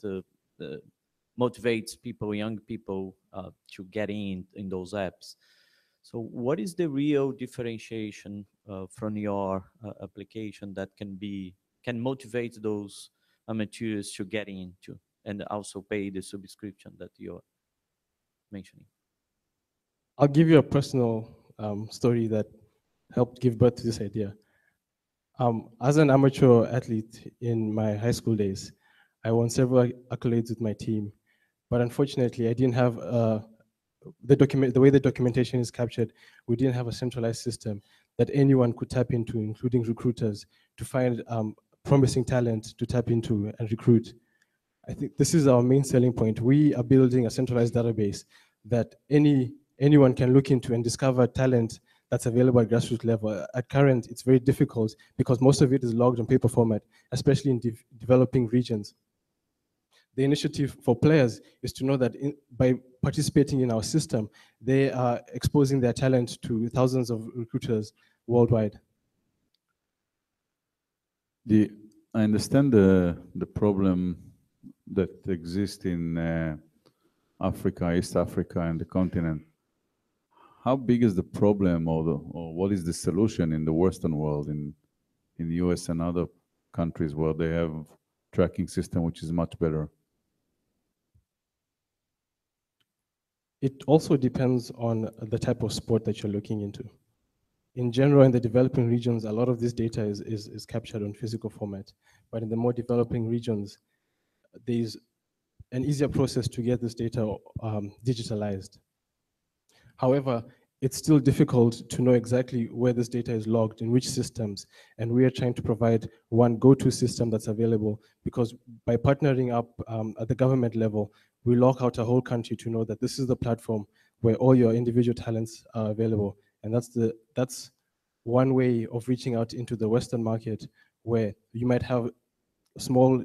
motivates people, young people, to get in those apps. So what is the real differentiation from your application that can motivate those amateurs to get into and also pay the subscription that you're mentioning? I'll give you a personal story that helped give birth to this idea. As an amateur athlete in my high school days, I won several accolades with my team, but unfortunately, I didn't have the way the documentation is captured. We didn't have a centralized system that anyone could tap into, including recruiters, to find promising talent to tap into and recruit. I think this is our main selling point. We are building a centralized database that anyone can look into and discover talent that's available at grassroots level. At current, it's very difficult because most of it is logged on paper format, especially in developing regions. The initiative for players is to know that by participating in our system, they are exposing their talent to thousands of recruiters worldwide. I understand the problem that exists in Africa, East Africa, and the continent. How big is the problem, or what is the solution in the Western world, in the US and other countries where they have tracking system which is much better? It also depends on the type of sport that you're looking into. In general, in the developing regions, a lot of this data is captured on physical format. But in the more developing regions, there's an easier process to get this data digitalized. However, it's still difficult to know exactly where this data is logged, in which systems, and we are trying to provide one go-to system that's available, because by partnering up at the government level, we lock out a whole country to know that this is the platform where all your individual talents are available. And that's one way of reaching out into the Western market, where you might have small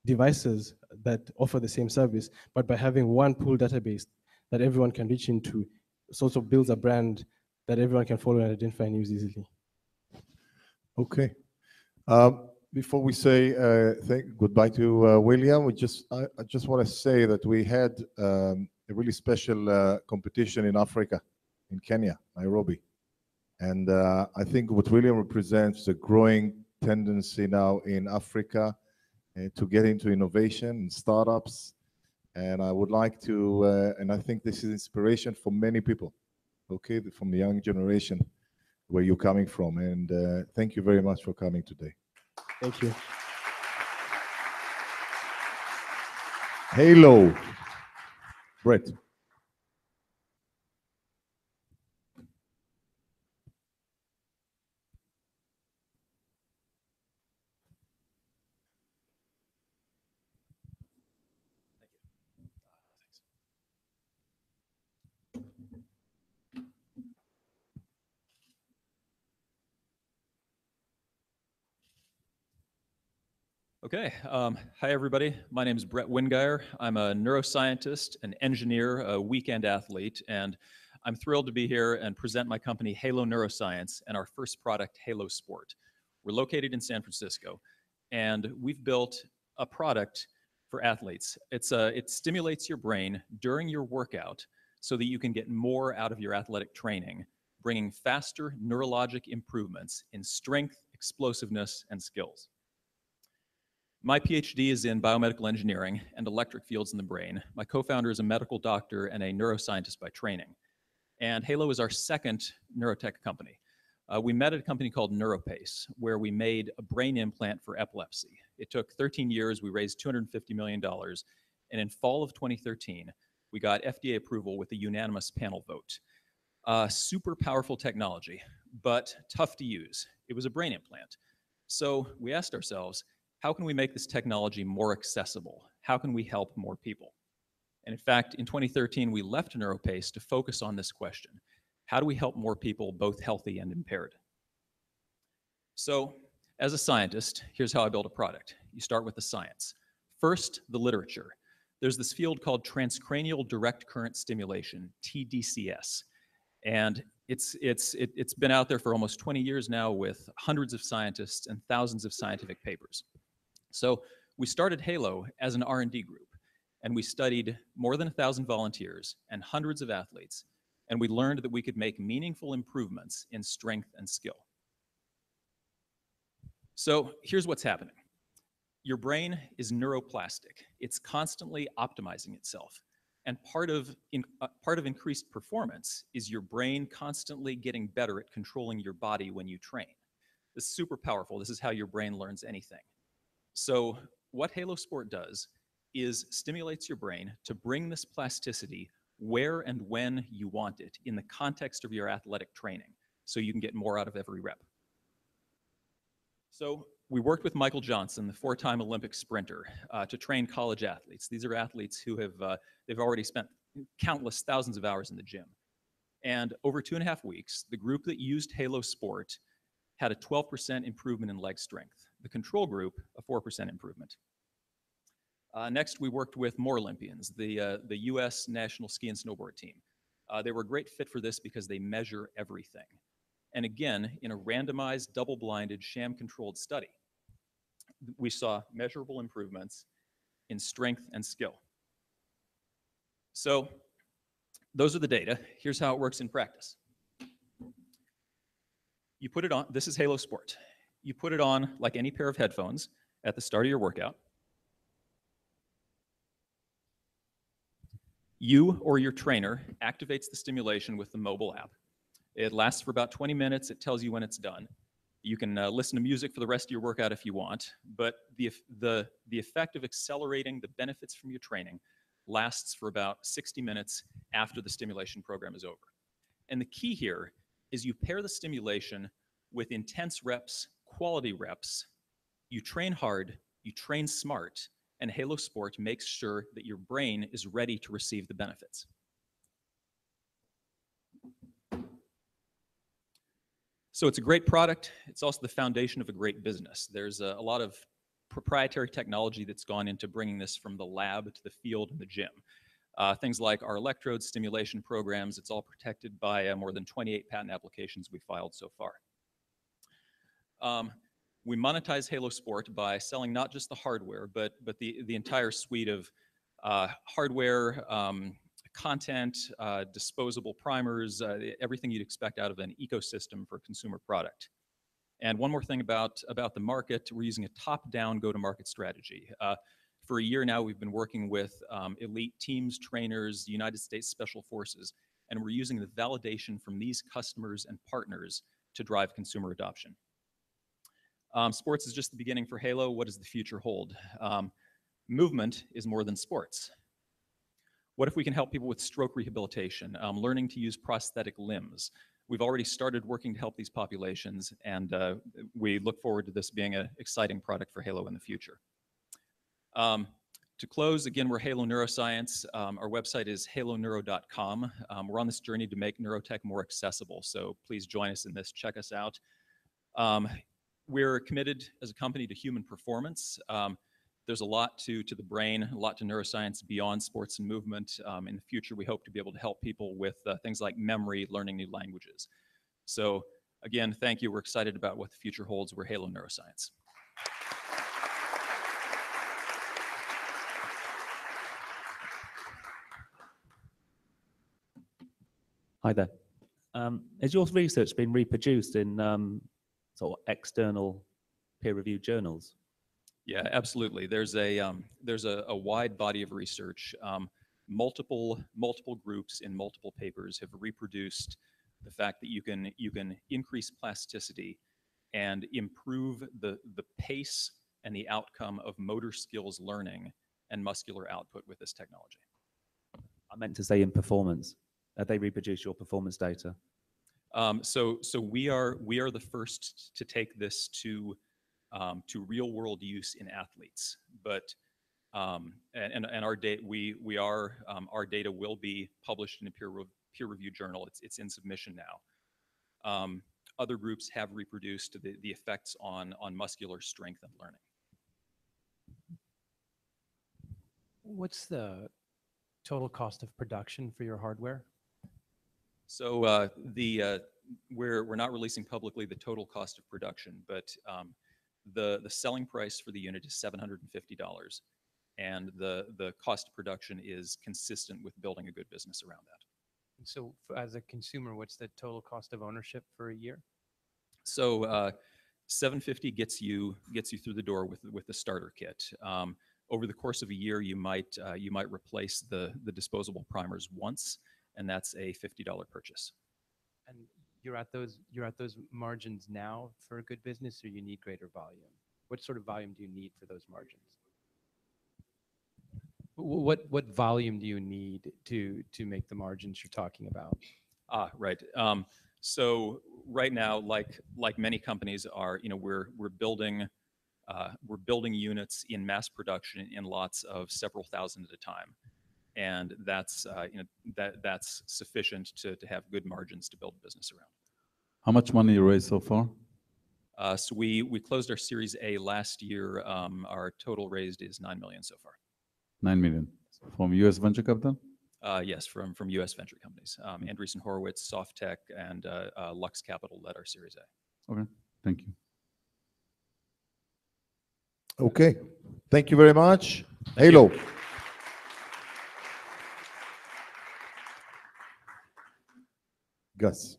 devices that offer the same service, but by having one pool database that everyone can reach into, sort of builds a brand that everyone can follow and identify and use easily. Okay. Before we say goodbye to William, I just want to say that we had a really special competition in Africa, in Kenya, Nairobi. And I think what William represents is a growing tendency now in Africa to get into innovation and startups. And I would like to, and I think this is inspiration for many people, okay, from the young generation where you're coming from. And thank you very much for coming today. Thank you. Halo. Brett. Okay, hi everybody. My name is Brett Wingeier. I'm a neuroscientist, an engineer, a weekend athlete, and I'm thrilled to be here and present my company, Halo Neuroscience, and our first product, Halo Sport. We're located in San Francisco, and we've built a product for athletes. It stimulates your brain during your workout so that you can get more out of your athletic training, bringing faster neurologic improvements in strength, explosiveness, and skills. My PhD is in biomedical engineering and electric fields in the brain. My co-founder is a medical doctor and a neuroscientist by training. And Halo is our second neurotech company. We met at a company called NeuroPace, where we made a brain implant for epilepsy. It took 13 years, we raised $250 million, and in fall of 2013, we got FDA approval with a unanimous panel vote. Super powerful technology, but tough to use. It was a brain implant. So we asked ourselves, how can we make this technology more accessible? How can we help more people? And in fact, in 2013, we left NeuroPace to focus on this question. How do we help more people, both healthy and impaired? So as a scientist, here's how I build a product. You start with the science. First, the literature. There's this field called transcranial direct current stimulation, TDCS. And it's been out there for almost 20 years now with hundreds of scientists and thousands of scientific papers. So we started Halo as an R&D group, and we studied more than 1,000 volunteers and hundreds of athletes, and we learned that we could make meaningful improvements in strength and skill. So here's what's happening. Your brain is neuroplastic. It's constantly optimizing itself. And part of increased performance is your brain constantly getting better at controlling your body when you train. This is super powerful. This is how your brain learns anything. So what Halo Sport does is stimulates your brain to bring this plasticity where and when you want it in the context of your athletic training, so you can get more out of every rep. So we worked with Michael Johnson, the 4-time Olympic sprinter, to train college athletes. These are athletes who have they've already spent countless thousands of hours in the gym. And over 2.5 weeks, the group that used Halo Sport had a 12% improvement in leg strength. The control group, a 4% improvement. Next, we worked with more Olympians, the US national ski and snowboard team. They were a great fit for this because they measure everything. And again, in a randomized, double-blinded, sham-controlled study, we saw measurable improvements in strength and skill. So those are the data. Here's how it works in practice. You put it on, this is Halo Sport. You put it on like any pair of headphones at the start of your workout. You or your trainer activates the stimulation with the mobile app. It lasts for about 20 minutes. It tells you when it's done. You can listen to music for the rest of your workout if you want, but the effect of accelerating the benefits from your training lasts for about 60 minutes after the stimulation program is over. And the key here is you pair the stimulation with intense reps, quality reps. You train hard, you train smart, and Halo Sport makes sure that your brain is ready to receive the benefits. So it's a great product. It's also the foundation of a great business. There's a lot of proprietary technology that's gone into bringing this from the lab to the field and the gym. Things like our electrode stimulation programs, it's all protected by more than 28 patent applications we filed so far. We monetize Halo Sport by selling not just the hardware, but the entire suite of hardware, content, disposable primers, everything you'd expect out of an ecosystem for a consumer product. And one more thing about the market, we're using a top-down go-to-market strategy. For a year now, we've been working with elite teams, trainers, the United States Special Forces, and we're using the validation from these customers and partners to drive consumer adoption. Sports is just the beginning for Halo. What does the future hold? Movement is more than sports. What if we can help people with stroke rehabilitation, learning to use prosthetic limbs? We've already started working to help these populations, and we look forward to this being an exciting product for Halo in the future. To close, again, we're Halo Neuroscience. Our website is haloneuro.com. We're on this journey to make neurotech more accessible, so please join us in this. Check us out. We're committed as a company to human performance. There's a lot to the brain, a lot to neuroscience beyond sports and movement. In the future, we hope to be able to help people with things like memory, learning new languages. So again, thank you. We're excited about what the future holds. We're Halo Neuroscience. Hi there. Has your research been reproduced in sort of external peer-reviewed journals? Yeah, absolutely. There's a wide body of research. Multiple groups in multiple papers have reproduced the fact that you can increase plasticity and improve the pace and the outcome of motor skills learning and muscular output with this technology. I meant to say in performance. They reproduce your performance data. So we are the first to take this to real world use in athletes, but and our data our data will be published in a peer reviewed journal. It's in submission now. Other groups have reproduced the effects on muscular strength and learning. What's the total cost of production for your hardware? So we're not releasing publicly the total cost of production, but the selling price for the unit is $750, and the cost of production is consistent with building a good business around that. And so, as a consumer, what's the total cost of ownership for a year? So $750 gets you through the door with the starter kit. Over the course of a year, you might replace the disposable primers once, and that's a $50 purchase. And you're at those margins now for a good business, or you need greater volume? What sort of volume do you need for those margins? What volume do you need to make the margins you're talking about? Right. So right now, like many companies are, we're building units in mass production in lots of several thousand at a time, and that's that's sufficient to have good margins to build a business around. How much money you raised so far? So we closed our Series A last year. Our total raised is 9 million so far. 9 million. From US venture capital? Yes, from US venture companies. Andreessen Horowitz, Softtech, and Lux Capital led our Series A. Okay, thank you. Okay, thank you very much. Halo. Gus.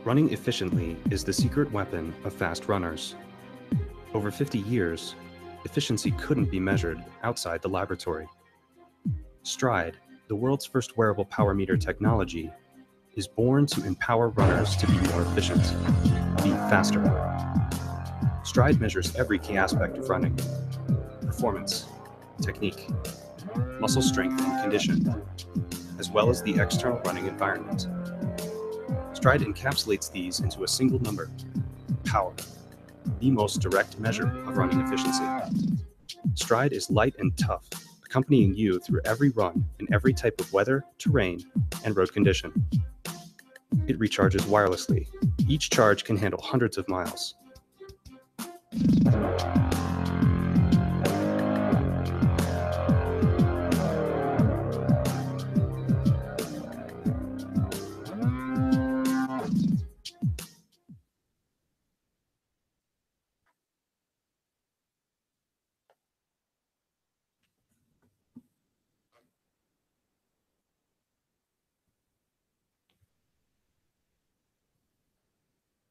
Running efficiently is the secret weapon of fast runners. Over 50 years, efficiency couldn't be measured outside the laboratory. Stride, the world's first wearable power meter technology, is born to empower runners to be more efficient, be faster. Stride measures every key aspect of running: performance, technique, muscle strength and condition, as well as the external running environment. Stride encapsulates these into a single number: power, the most direct measure of running efficiency. Stride is light and tough, accompanying you through every run in every type of weather, terrain, and road condition. It recharges wirelessly. Each charge can handle hundreds of miles.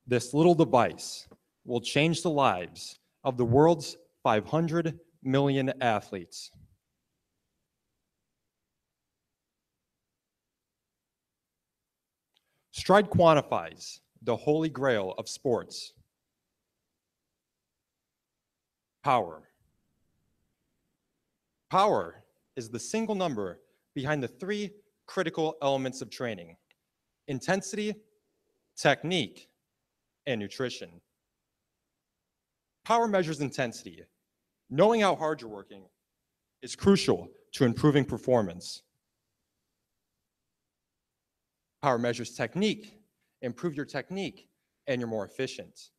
This little device will change the lives of the world's 500 million athletes. Stride quantifies the holy grail of sports: power. Power is the single number behind the three critical elements of training: intensity, technique, and nutrition. Power measures intensity. Knowing how hard you're working is crucial to improving performance. Power measures technique. Improve your technique, and you're more efficient.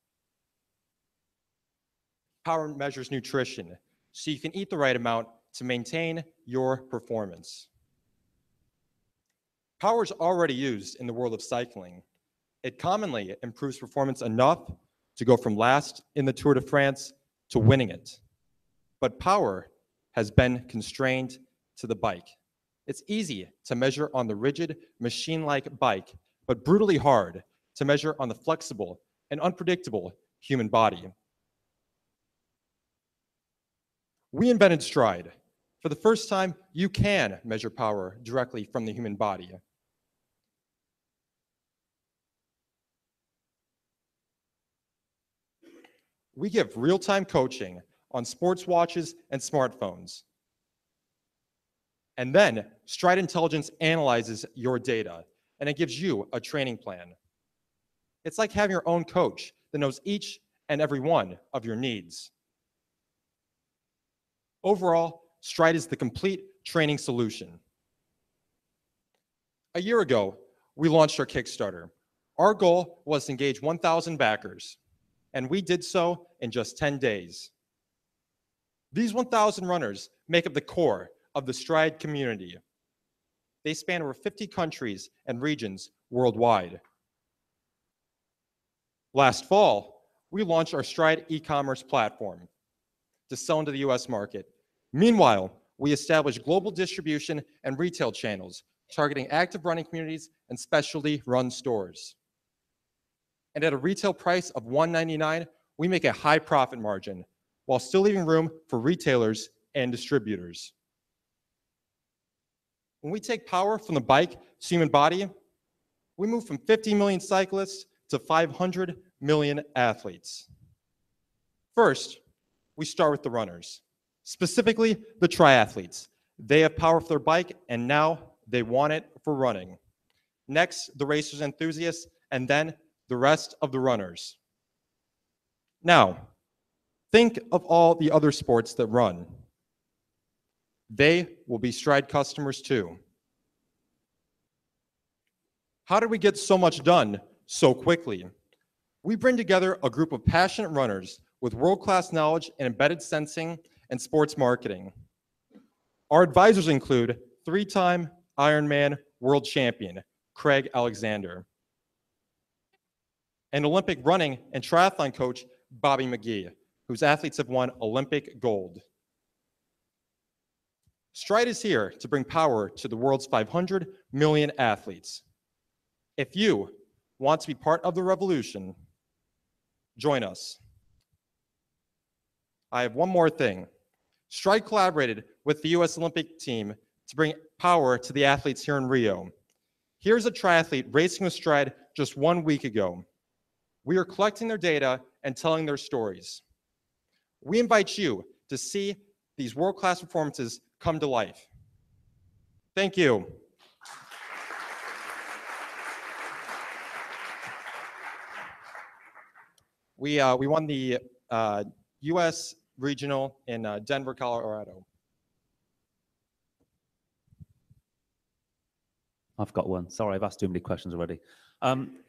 Power measures nutrition, so you can eat the right amount to maintain your performance. Power is already used in the world of cycling. It commonly improves performance enough to go from last in the Tour de France to winning it. But power has been constrained to the bike. It's easy to measure on the rigid, machine-like bike, but brutally hard to measure on the flexible and unpredictable human body. We invented Stride. For the first time, you can measure power directly from the human body. We give real-time coaching on sports watches and smartphones. And then Stride Intelligence analyzes your data, and it gives you a training plan. It's like having your own coach that knows each and every one of your needs. Overall, Stride is the complete training solution. A year ago, we launched our Kickstarter. Our goal was to engage 1,000 backers, and we did so in just 10 days. These 1,000 runners make up the core of the Stride community. They span over 50 countries and regions worldwide. Last fall, we launched our Stride e-commerce platform to sell into the US market. Meanwhile, we established global distribution and retail channels targeting active running communities and specialty run stores. And at a retail price of $199, we make a high profit margin while still leaving room for retailers and distributors. When we take power from the bike to human body, we move from 50 million cyclists to 500 million athletes. First, we start with the runners, specifically the triathletes. They have power for their bike, and now they want it for running. Next, the racers and enthusiasts, and then the rest of the runners. Now, think of all the other sports that run. They will be Stride customers too. How did we get so much done so quickly? We bring together a group of passionate runners with world-class knowledge in embedded sensing and sports marketing. Our advisors include three-time Ironman world champion, Craig Alexander, and Olympic running and triathlon coach, Bobby McGee, whose athletes have won Olympic gold. Stride is here to bring power to the world's 500 million athletes. If you want to be part of the revolution, join us. I have one more thing. Stride collaborated with the US Olympic team to bring power to the athletes here in Rio. Here's a triathlete racing with Stride just 1 week ago. We are collecting their data and telling their stories. We invite you to see these world-class performances come to life. Thank you. We won the US regional in Denver, Colorado. I've got one. Sorry, I've asked too many questions already.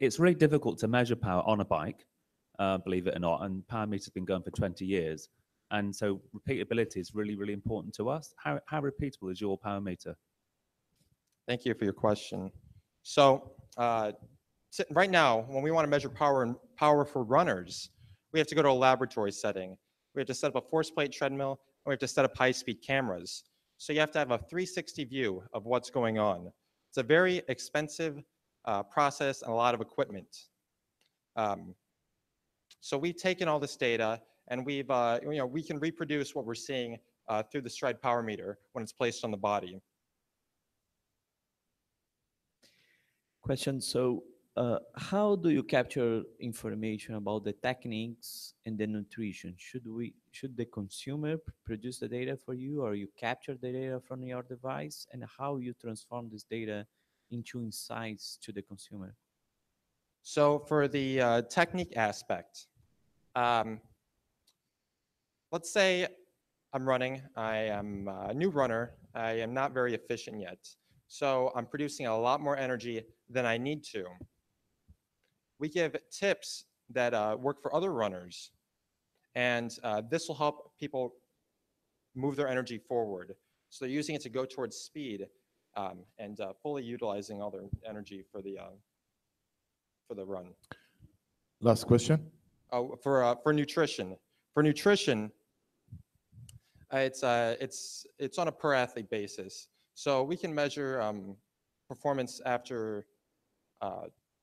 It's really difficult to measure power on a bike, believe it or not, and power meters have been going for 20 years. And so repeatability is really, really important to us. How repeatable is your power meter? Thank you for your question. So right now, when we want to measure power for runners, we have to go to a laboratory setting. We have to set up a force plate treadmill, and we have to set up high-speed cameras. So you have to have a 360 view of what's going on. It's a very expensive process and a lot of equipment. So we've taken all this data, and we've, we can reproduce what we're seeing through the Stride power meter when it's placed on the body. Question, so how do you capture information about the techniques and the nutrition? Should the consumer produce the data for you, or you capture the data from your device, and how you transform this data into insights to the consumer? So for the technique aspect, let's say I'm running, I am a new runner, I am not very efficient yet. So I'm producing a lot more energy than I need to. We give tips that work for other runners, and this will help people move their energy forward. So they're using it to go towards speed and fully utilizing all their energy for the run. Last question. Oh, for nutrition. For nutrition, it's on a per athlete basis. So we can measure performance after.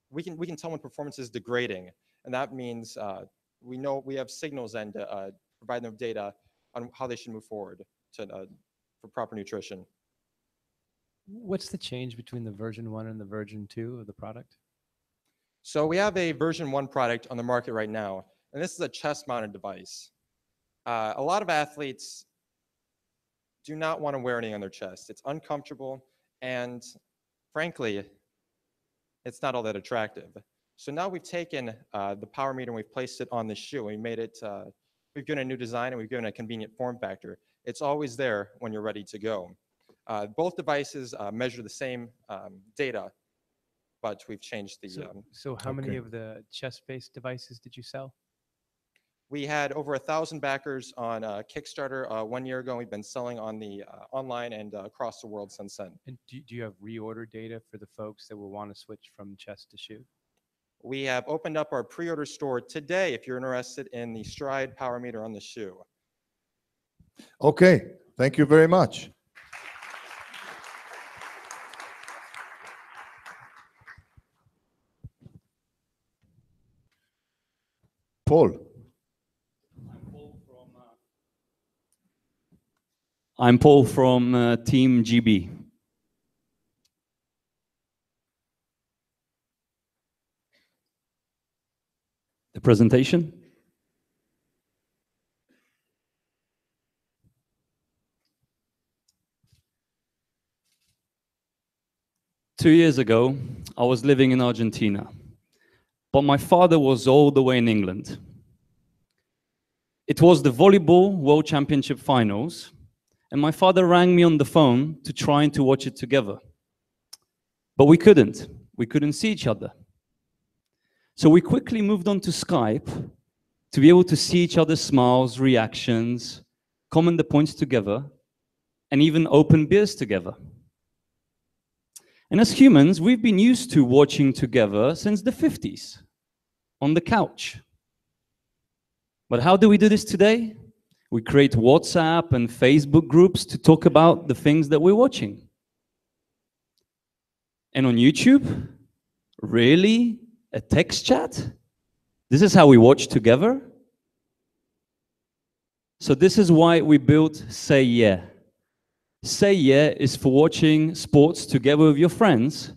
We can tell when performance is degrading, and that means we have signals and provide them data on how they should move forward for proper nutrition. What's the change between the version 1 and the version 2 of the product? So we have a version 1 product on the market right now, and this is a chest-mounted device. A lot of athletes do not want to wear anything on their chest. It's uncomfortable, and frankly, it's not all that attractive. So now we've taken the power meter and we've placed it on the shoe. We made it, we've given a new design and we've given a convenient form factor. It's always there when you're ready to go. Both devices measure the same data but we've changed the. So how many of the chess-based devices did you sell? We had over 1,000 backers on Kickstarter 1 year ago. We've been selling on the online and across the world since then. And do you have reorder data for the folks that will want to switch from chess to shoe? We have opened up our pre-order store today if you're interested in the Stride power meter on the shoe. Okay, thank you very much. Paul. I'm Paul from Team GB. The presentation. Two years ago, I was living in Argentina, but my father was all the way in England. It was the Volleyball World Championship finals, and my father rang me on the phone to try and to watch it together. But we couldn't see each other. So we quickly moved on to Skype to be able to see each other's smiles, reactions, comment the points together, and even open beers together. And as humans, we've been used to watching together since the 50s, on the couch. But how do we do this today? We create WhatsApp and Facebook groups to talk about the things that we're watching. And on YouTube, really? A text chat? This is how we watch together? So this is why we built Say Yeah. Say Yeah is for watching sports together with your friends,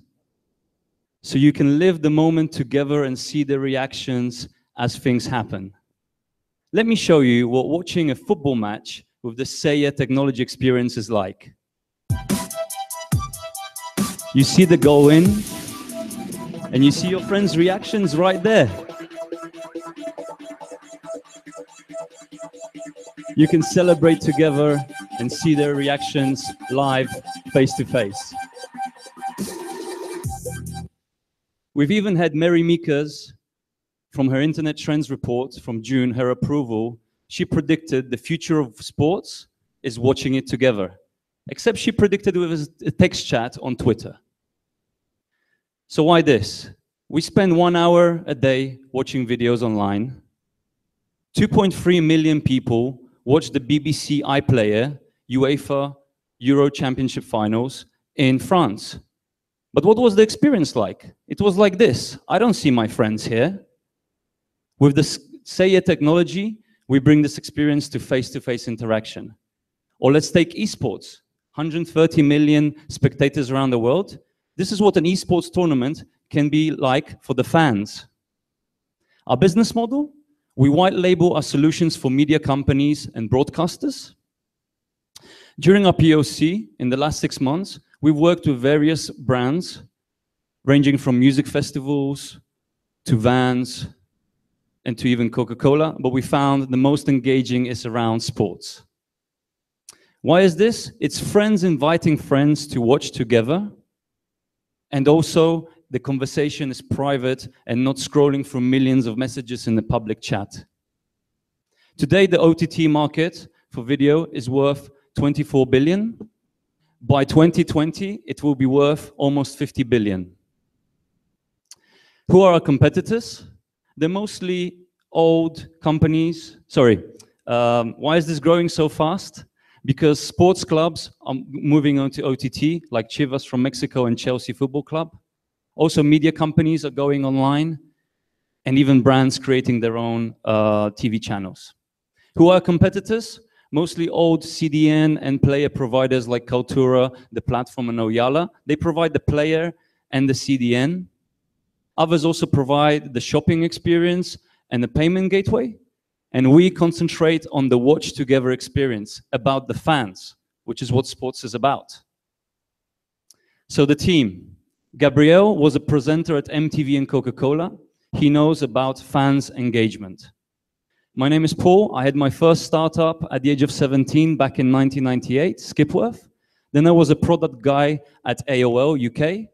so you can live the moment together and see the reactions as things happen. Let me show you what watching a football match with the Say Yeah technology experience is like. You see the goal in, and you see your friends' reactions right there. You can celebrate together and see their reactions live, face to face. We've even had Mary Meekers from her Internet Trends report from June, her approval. She predicted the future of sports is watching it together, except she predicted with a text chat on Twitter. So why this? We spend 1 hour a day watching videos online. 2.3 million people watch the BBC iPlayer UEFA Euro Championship finals in France. But what was the experience like? It was like this. I don't see my friends here. With the Say Yeah technology, we bring this experience to face-to-face interaction. Or let's take esports. 130 million spectators around the world. This is what an esports tournament can be like for the fans. Our business model? We white label our solutions for media companies and broadcasters. During our POC, in the last 6 months, we've worked with various brands, ranging from music festivals to Vans and to even Coca-Cola, but we found the most engaging is around sports. Why is this? It's friends inviting friends to watch together, and also the conversation is private and not scrolling through millions of messages in the public chat. Today, the OTT market for video is worth 24 billion. By 2020, it will be worth almost 50 billion. Who are our competitors? They're mostly old companies. Sorry, why is this growing so fast? Because sports clubs are moving on to OTT, like Chivas from Mexico and Chelsea Football Club. Also, media companies are going online, and even brands creating their own TV channels. Who are competitors? Mostly old CDN and player providers like Kaltura, the platform, and Oyala. They provide the player and the CDN. Others also provide the shopping experience and the payment gateway. And we concentrate on the watch together experience about the fans, which is what sports is about. So the team. Gabriel was a presenter at MTV and Coca-Cola. He knows about fans' engagement. My name is Paul. I had my first startup at the age of 17 back in 1998, Skipworth. Then I was a product guy at AOL UK.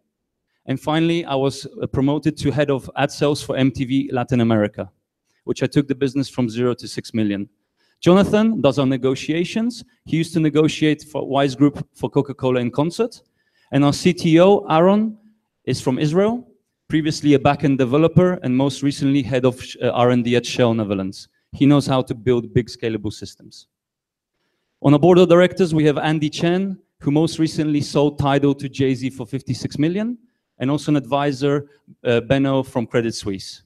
And finally, I was promoted to head of ad sales for MTV Latin America, which I took the business from 0 to 6 million. Jonathan does our negotiations. He used to negotiate for Wise Group for Coca-Cola in concert. And our CTO, Aaron, is from Israel, previously a backend developer, and most recently head of R&D at Shell Netherlands. He knows how to build big scalable systems. On our board of directors, we have Andy Chen, who most recently sold Tidal to Jay-Z for 56 million, and also an advisor, Benno from Credit Suisse.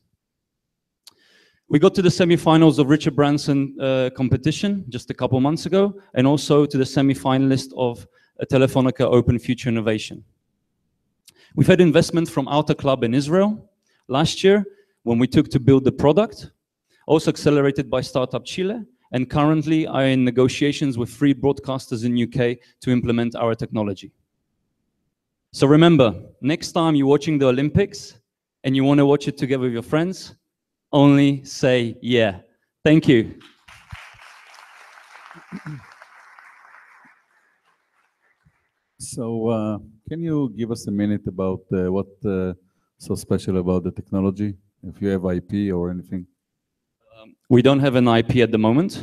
We got to the semifinals of Richard Branson competition just a couple months ago, and also to the semifinalist of Telefonica Open Future Innovation. We've had investment from Alta Club in Israel last year when we took to build the product, also accelerated by Startup Chile, and currently are in negotiations with 3 broadcasters in UK to implement our technology. So remember, next time you're watching the Olympics and you want to watch it together with your friends, only say yeah. Thank you. So can you give us a minute about what's so special about the technology, if you have IP or anything? We don't have an IP at the moment.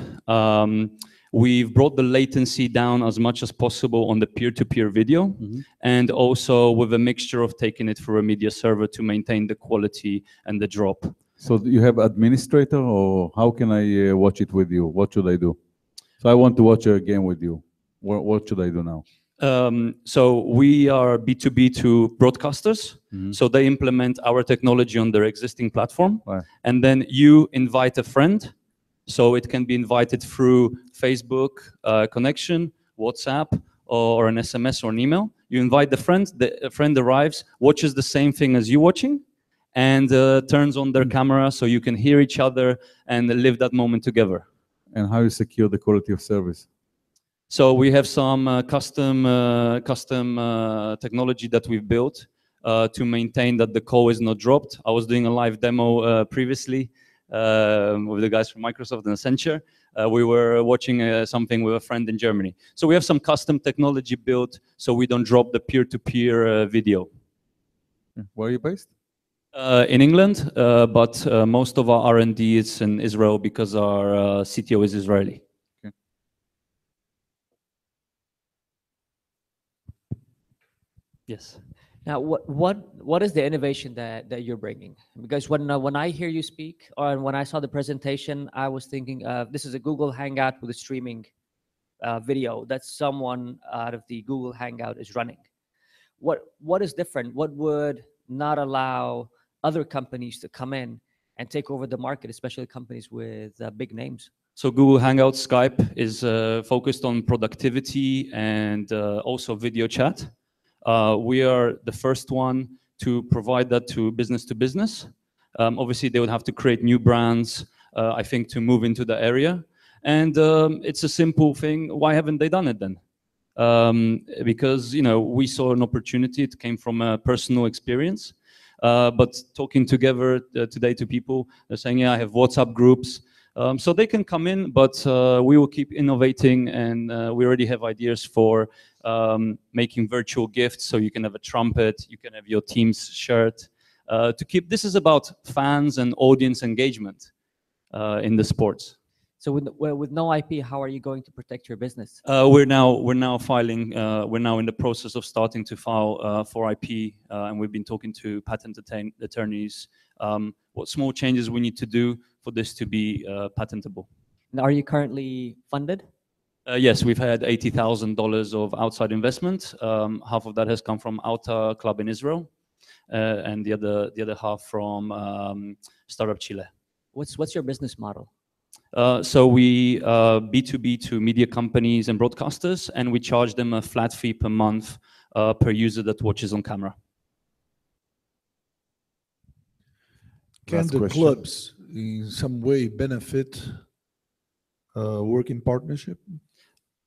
We've brought the latency down as much as possible on the peer-to-peer video, and also with a mixture of taking it through a media server to maintain the quality and the drop. So you have administrator, or how can I watch it with you? What should I do? So I want to watch a game with you. What should I do now? So we are B2B to broadcasters. So they implement our technology on their existing platform. Right. And then you invite a friend. So it can be invited through Facebook connection, WhatsApp, or an SMS or an email. You invite the friend arrives, watches the same thing as you watching, and turns on their camera so you can hear each other and live that moment together. And how you secure the quality of service? So we have some custom technology that we've built to maintain that the call is not dropped. I was doing a live demo previously with the guys from Microsoft and Accenture. We were watching something with a friend in Germany. So we have some custom technology built so we don't drop the peer-to-peer video. Where are you based? In England, but most of our R&D is in Israel because our CTO is Israeli. Yes. Now, what is the innovation that you're bringing? Because when I hear you speak, or when I saw the presentation, I was thinking this is a Google Hangout with a streaming video that someone out of the Google Hangout is running. What is different? What would not allow other companies to come in and take over the market, especially companies with big names? So Google Hangouts, Skype is focused on productivity and also video chat. We are the first one to provide that to business. Obviously, they would have to create new brands, I think, to move into the area. And it's a simple thing. Why haven't they done it then? Because we saw an opportunity. It came from a personal experience. But talking together today to people, they're saying, yeah, I have WhatsApp groups. So they can come in, but we will keep innovating, and we already have ideas for making virtual gifts. So you can have a trumpet, you can have your team's shirt. This is about fans and audience engagement in the sports. So with no IP, how are you going to protect your business? We're now filing. We're now in the process of starting to file for IP, and we've been talking to patent attorneys. What small changes we need to do for this to be patentable. And are you currently funded? Yes, we've had $80,000 of outside investment. Half of that has come from Alta Club in Israel, and the other half from Startup Chile. What's your business model? So we B2B to media companies and broadcasters, and we charge them a flat fee per month per user that watches on camera. Can the clubs in some way benefit work in partnership?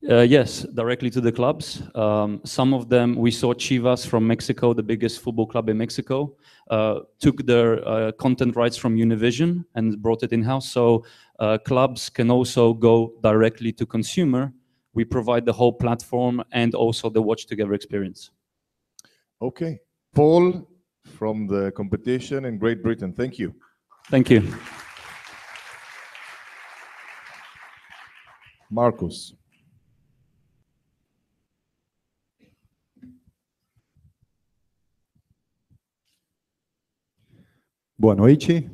Yes, directly to the clubs. Some of them, we saw Chivas from Mexico, the biggest football club in Mexico, took their content rights from Univision and brought it in-house. So clubs can also go directly to consumer. We provide the whole platform and also the watch together experience. Okay. Paul from the competition in Great Britain. Thank you. Thank you. Marcos. Boa noite.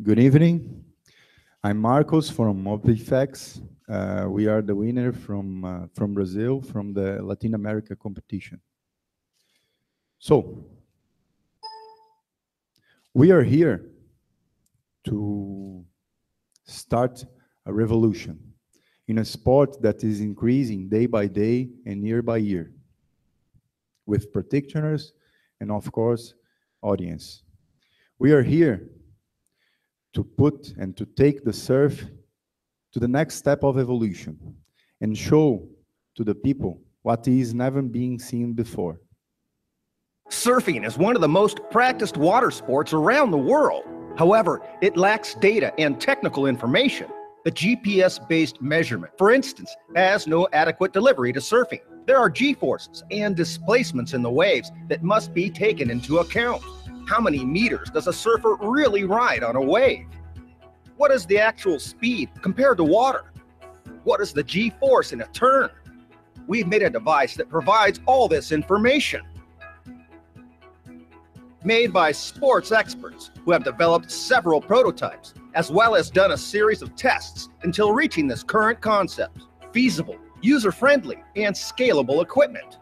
Good evening. I'm Marcos from Optifex. We are the winner from Brazil, from the Latin America competition. So, we are here to start a revolution in a sport that is increasing day by day and year by year, with practitioners and, of course, audience. We are here to put and to take the surf to the next step of evolution and show to the people what is never being seen before. Surfing is one of the most practiced water sports around the world. However, it lacks data and technical information. The GPS-based measurement, for instance, has no adequate delivery to surfing. There are G-forces and displacements in the waves that must be taken into account. How many meters does a surfer really ride on a wave? What is the actual speed compared to water? What is the G-force in a turn? We've made a device that provides all this information. Made by sports experts who have developed several prototypes, as well as done a series of tests until reaching this current concept. Feasible, user-friendly, and scalable equipment.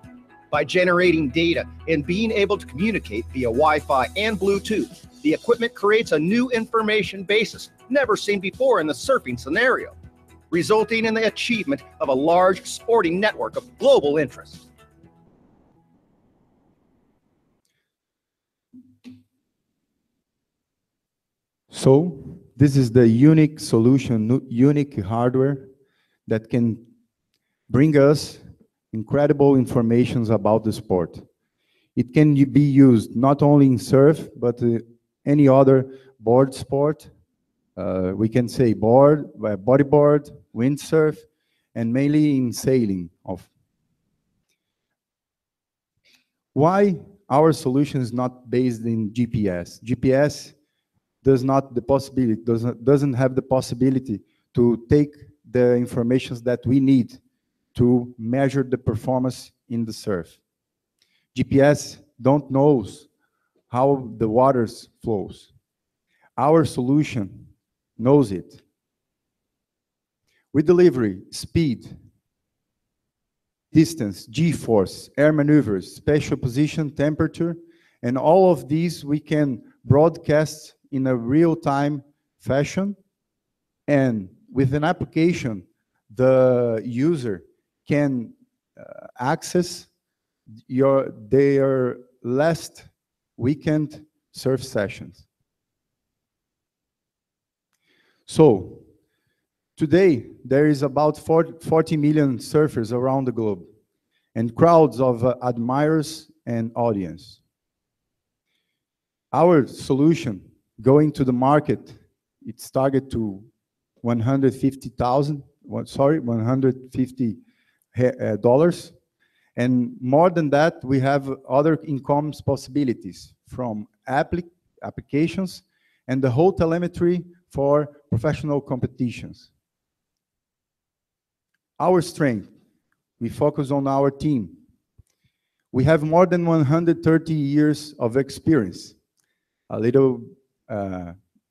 By generating data and being able to communicate via Wi-Fi and Bluetooth, the equipment creates a new information basis never seen before in the surfing scenario, resulting in the achievement of a large sporting network of global interest. So, this is the unique solution, unique hardware that can bring us incredible informations about the sport. It can be used not only in surf, but any other board sport. We can say bodyboard, windsurf, and mainly in sailing. Why our solution is not based in GPS? GPS doesn't have the possibility to take the information that we need to measure the performance in the surf. GPS don't knows how the waters flows. Our solution knows it. We deliver speed, distance, G-force, air maneuvers, spatial position, temperature, and all of these we can broadcast in a real-time fashion. And with an application, the user can access their last weekend surf sessions. So, today, there is about 40 million surfers around the globe and crowds of admirers and audience. Our solution going to the market, it's targeted to $150,000, $150, and more than that, we have other income possibilities from applications and the whole telemetry for professional competitions. Our strength, we focus on our team. We have more than 130 years of experience, a little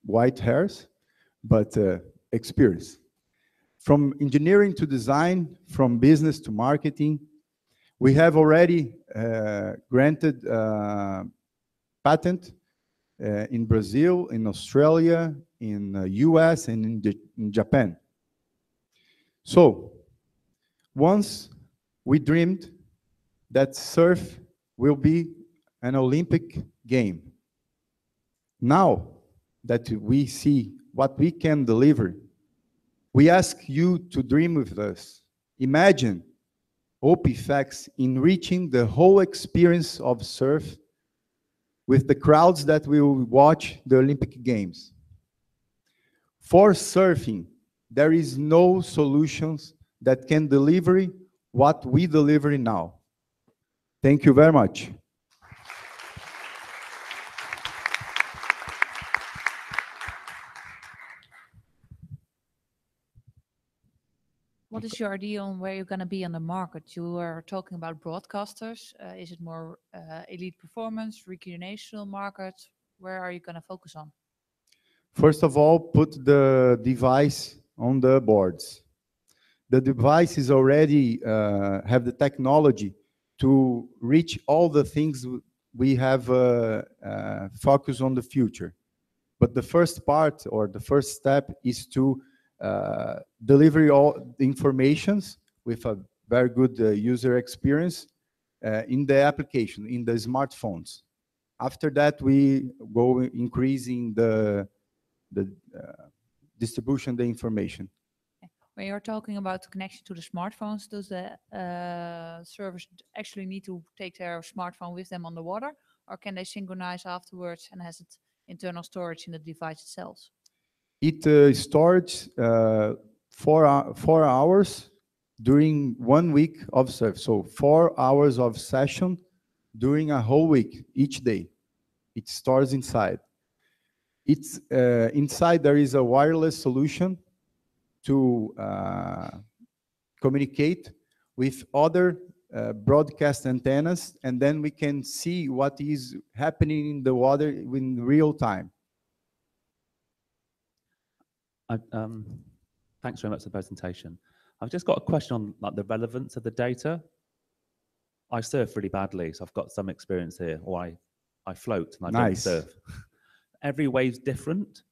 white hairs, but experience. From engineering to design, from business to marketing, we have already granted patent in Brazil, in Australia, in the US, and in Japan. So, once we dreamed that surf will be an Olympic game. Now that we see what we can deliver, we ask you to dream with us. Imagine Optifex enriching the whole experience of surf with the crowds that will watch the Olympic Games. For surfing, there is no solutions that can deliver what we deliver now. Thank you very much. What is your idea on where you're going to be on the market? You were talking about broadcasters. Is it more elite performance, recreational market? Where are you going to focus on? First of all, put the device on the boards. The device is already have the technology to reach all the things we have focus on the future. But the first part or the first step is to deliver all the informations with a very good user experience in the application, in the smartphones. After that, we go increasing the distribution, the information. When you're talking about the connection to the smartphones, does the servers actually need to take their smartphone with them on the water, or can they synchronize afterwards and has it internal storage in the device itself? It stores 4 hours during 1 week of service. So 4 hours of session during a whole week, each day. It stores inside. It's inside there is a wireless solution to communicate with other broadcast antennas, and then we can see what is happening in the water in real time. Thanks very much for the presentation. I've just got a question on like the relevance of the data. I surf really badly, so I've got some experience here, or I float and I don't surf. Every wave's different.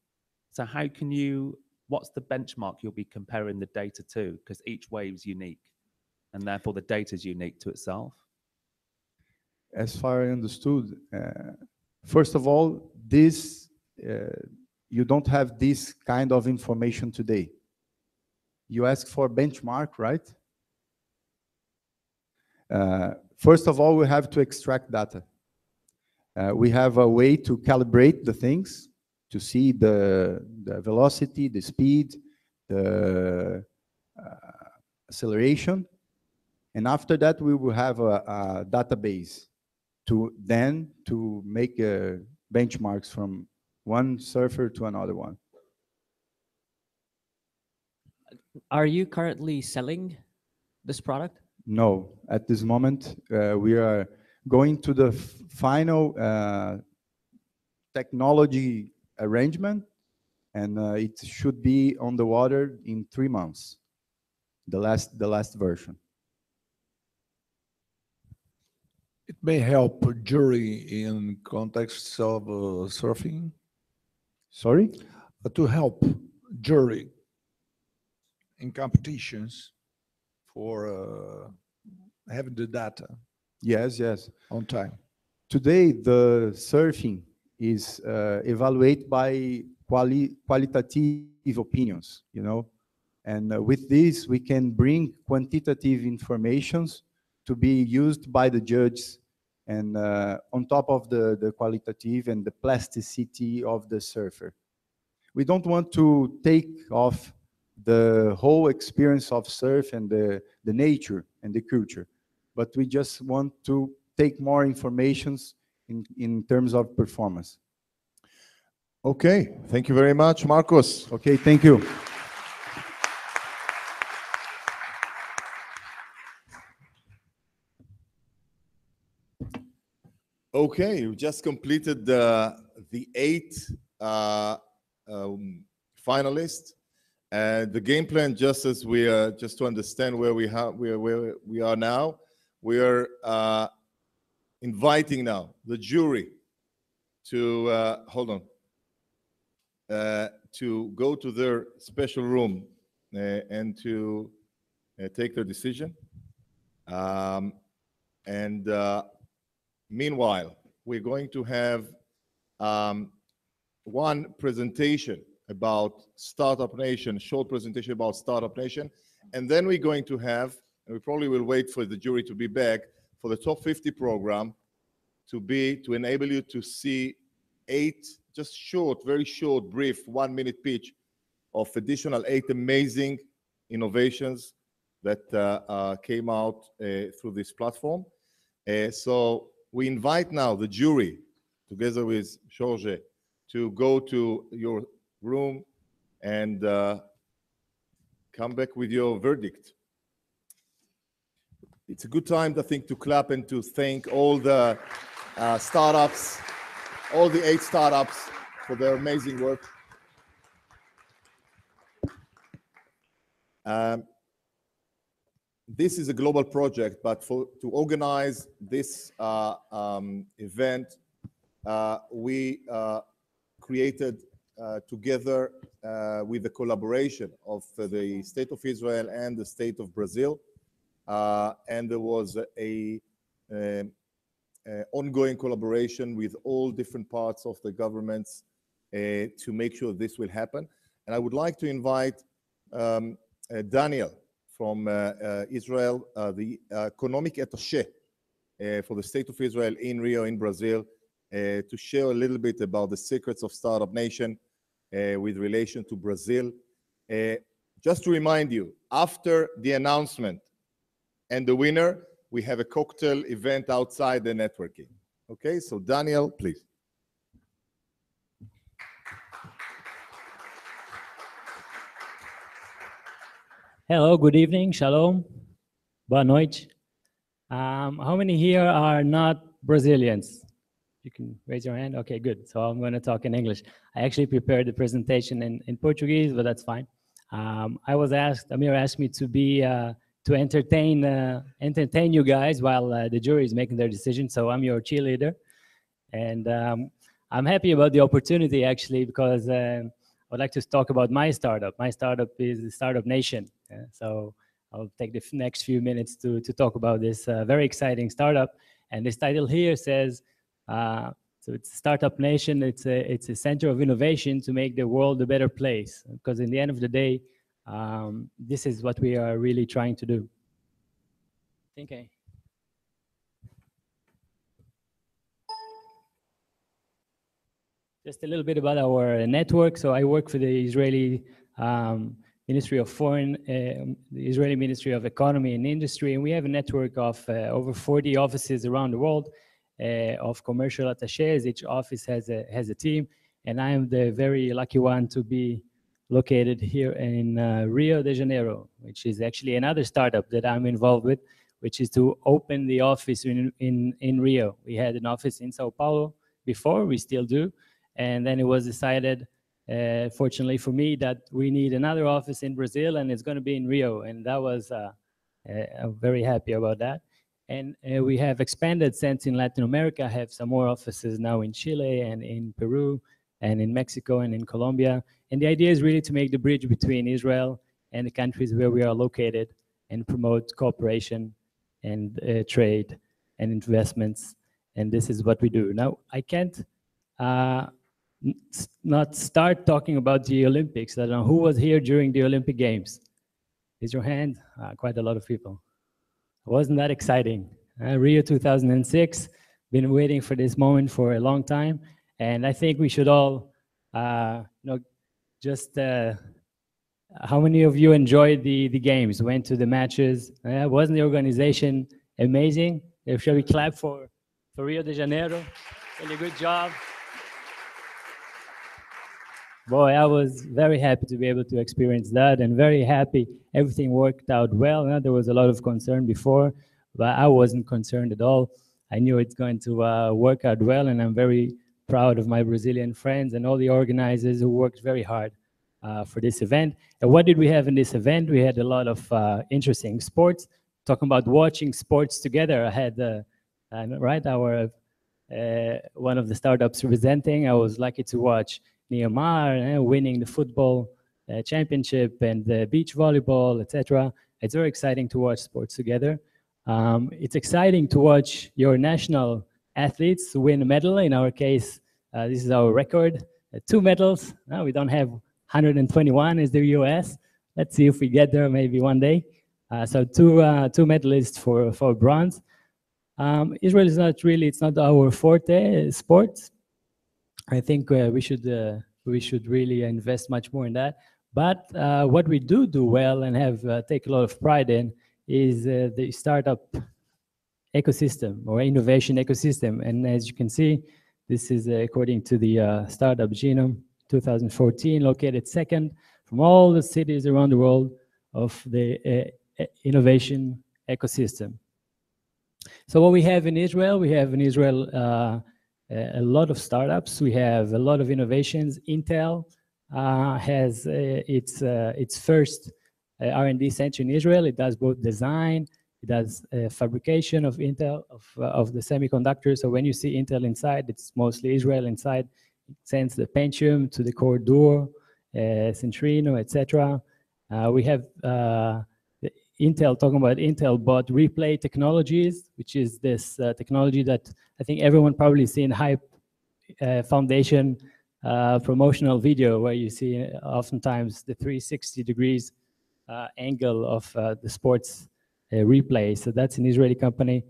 So how can you, what's the benchmark you'll be comparing the data to? Because each wave's unique, and therefore the data is unique to itself. As far as I understood, first of all, this you don't have this kind of information today. You ask for benchmark, right? First of all, we have to extract data. We have a way to calibrate the things, to see the velocity, the speed, the acceleration. And after that, we will have a database to make benchmarks from one surfer to another one. Are you currently selling this product? No, at this moment, we are going to the final technology arrangement, and it should be on the water in 3 months, the last version. It may help a jury in context of surfing. Sorry? To help jury in competitions for having the data. Yes, yes. On time. Today, the surfing is evaluated by qualitative opinions, you know, and with this, we can bring quantitative informations to be used by the judges, and on top of the qualitative and the plasticity of the surfer. We don't want to take off the whole experience of surf and the nature and the culture, but we just want to take more informations in terms of performance. Okay, thank you very much, Marcos. Okay, thank you. Okay, we just completed the 8 finalists. The game plan, just as we just to understand where we are now, we are inviting now the jury to to go to their special room and to take their decision. Meanwhile, we're going to have one presentation about Startup Nation, short presentation about Startup Nation, and then we're going to have, and we probably will wait for the jury to be back, for the top 50 program to enable you to see 8 just short, very short, brief, 1-minute pitch of additional 8 amazing innovations that came out through this platform. So we invite now the jury, together with Jorge, to go to your room and come back with your verdict. it's a good time, I think, to clap and to thank all the startups, all the 8 startups for their amazing work. This is a global project, but to organize this event, we created together with the collaboration of the State of Israel and the State of Brazil. And there was a ongoing collaboration with all different parts of the governments to make sure this will happen. And I would like to invite Daniel from Israel, the economic attaché for the State of Israel in Rio, in Brazil, to share a little bit about the secrets of Startup Nation with relation to Brazil. Just to remind you, after the announcement and the winner, we have a cocktail event outside the networking. Okay, so Daniel, please. Hello, good evening, shalom, boa noite. How many here are not Brazilians? You can raise your hand. Okay, good. So I'm going to talk in English. I actually prepared the presentation in Portuguese, but that's fine. I was asked, Amir asked me to be to entertain you guys while the jury is making their decision. So I'm your cheerleader, and I'm happy about the opportunity actually because I would like to talk about my startup. My startup is the Startup Nation. So I'll take the next few minutes to talk about this very exciting startup. And this title here says, so it's Startup Nation. It's a center of innovation to make the world a better place. Because in the end of the day, this is what we are really trying to do. Okay. Just a little bit about our network. So I work for the Israeli Ministry of the Israeli Ministry of Economy and Industry, and we have a network of over 40 offices around the world of commercial attachés. Each office has a team, and I am the very lucky one to be located here in Rio de Janeiro, which is actually another startup that I'm involved with, which is to open the office in Rio. We had an office in Sao Paulo before, we still do, and then it was decided, fortunately for me, that we need another office in Brazil, and it's going to be in Rio, and that was I'm very happy about that. And we have expanded since in Latin America. I have some more offices now in Chile and in Peru and in Mexico and in Colombia. And the idea is really to make the bridge between Israel and the countries where we are located and promote cooperation and trade and investments. And this is what we do. Now, I can't not start talking about the Olympics. I don't know who was here during the Olympic Games. Raise your hand. Quite a lot of people. Wasn't that exciting? Rio 2006, been waiting for this moment for a long time. And I think we should all, just, how many of you enjoyed the games, went to the matches? Wasn't the organization amazing? Shall we clap for Rio de Janeiro? Really good job. Boy, I was very happy to be able to experience that and very happy everything worked out well. There was a lot of concern before, but I wasn't concerned at all. I knew it's going to work out well, and I'm very proud of my Brazilian friends and all the organizers who worked very hard for this event. And what did we have in this event? We had a lot of interesting sports. Talking about watching sports together, I had our one of the startups presenting. I was lucky to watch Neymar winning the football championship and the beach volleyball, etc. It's very exciting to watch sports together. It's exciting to watch your national athletes win a medal. In our case, this is our record, 2 medals. We don't have 121 as the US. Let's see if we get there maybe one day. So two medalists for bronze. Israel is not really, it's not our forte sports. I think we should really invest much more in that. But what we do well and have take a lot of pride in is the startup ecosystem or innovation ecosystem. And as you can see, this is according to the Startup Genome 2014, located second from all the cities around the world of the innovation ecosystem. So what we have in Israel a lot of startups. We have a lot of innovations. Intel has its first R&D center in Israel. It does both design, it does fabrication of Intel, of the semiconductors. So when you see Intel inside, it's mostly Israel inside. It sends the Pentium to the Core Duo, Centrino, etc. We have Intel, talking about Intel bought Replay Technologies, which is this technology that I think everyone probably seen Hype Foundation promotional video, where you see oftentimes the 360 degrees angle of the sports replay. So that's an Israeli company.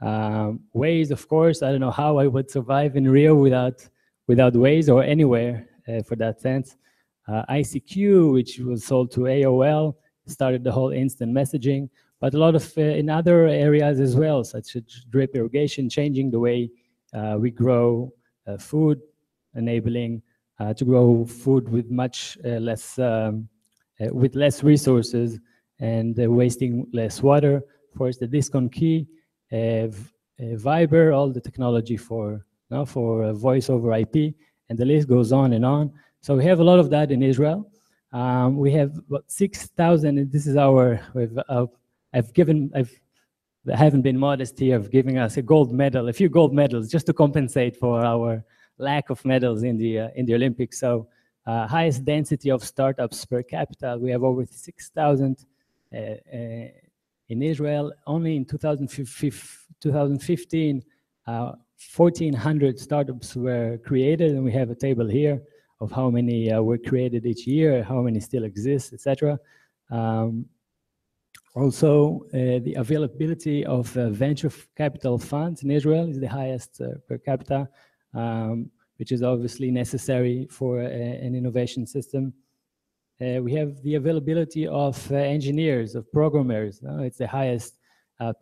Waze, of course, I don't know how I would survive in Rio without Waze, or anywhere for that sense. ICQ, which was sold to AOL, started the whole instant messaging, but a lot of in other areas as well, such as drip irrigation, changing the way we grow food, enabling to grow food with much less resources and wasting less water. Of course, the disk on key, Viber, all the technology for voice over IP, and the list goes on and on. So we have a lot of that in Israel. We have about 6,000, and this is I haven't been modest here of giving us a gold medal, a few gold medals, just to compensate for our lack of medals in the Olympics. So highest density of startups per capita, we have over 6,000 in Israel. Only in 2015, 1,400 startups were created, and we have a table here of how many were created each year, how many still exist, etc. Also, the availability of venture capital funds in Israel is the highest per capita, which is obviously necessary for an innovation system. We have the availability of engineers, of programmers. It's the highest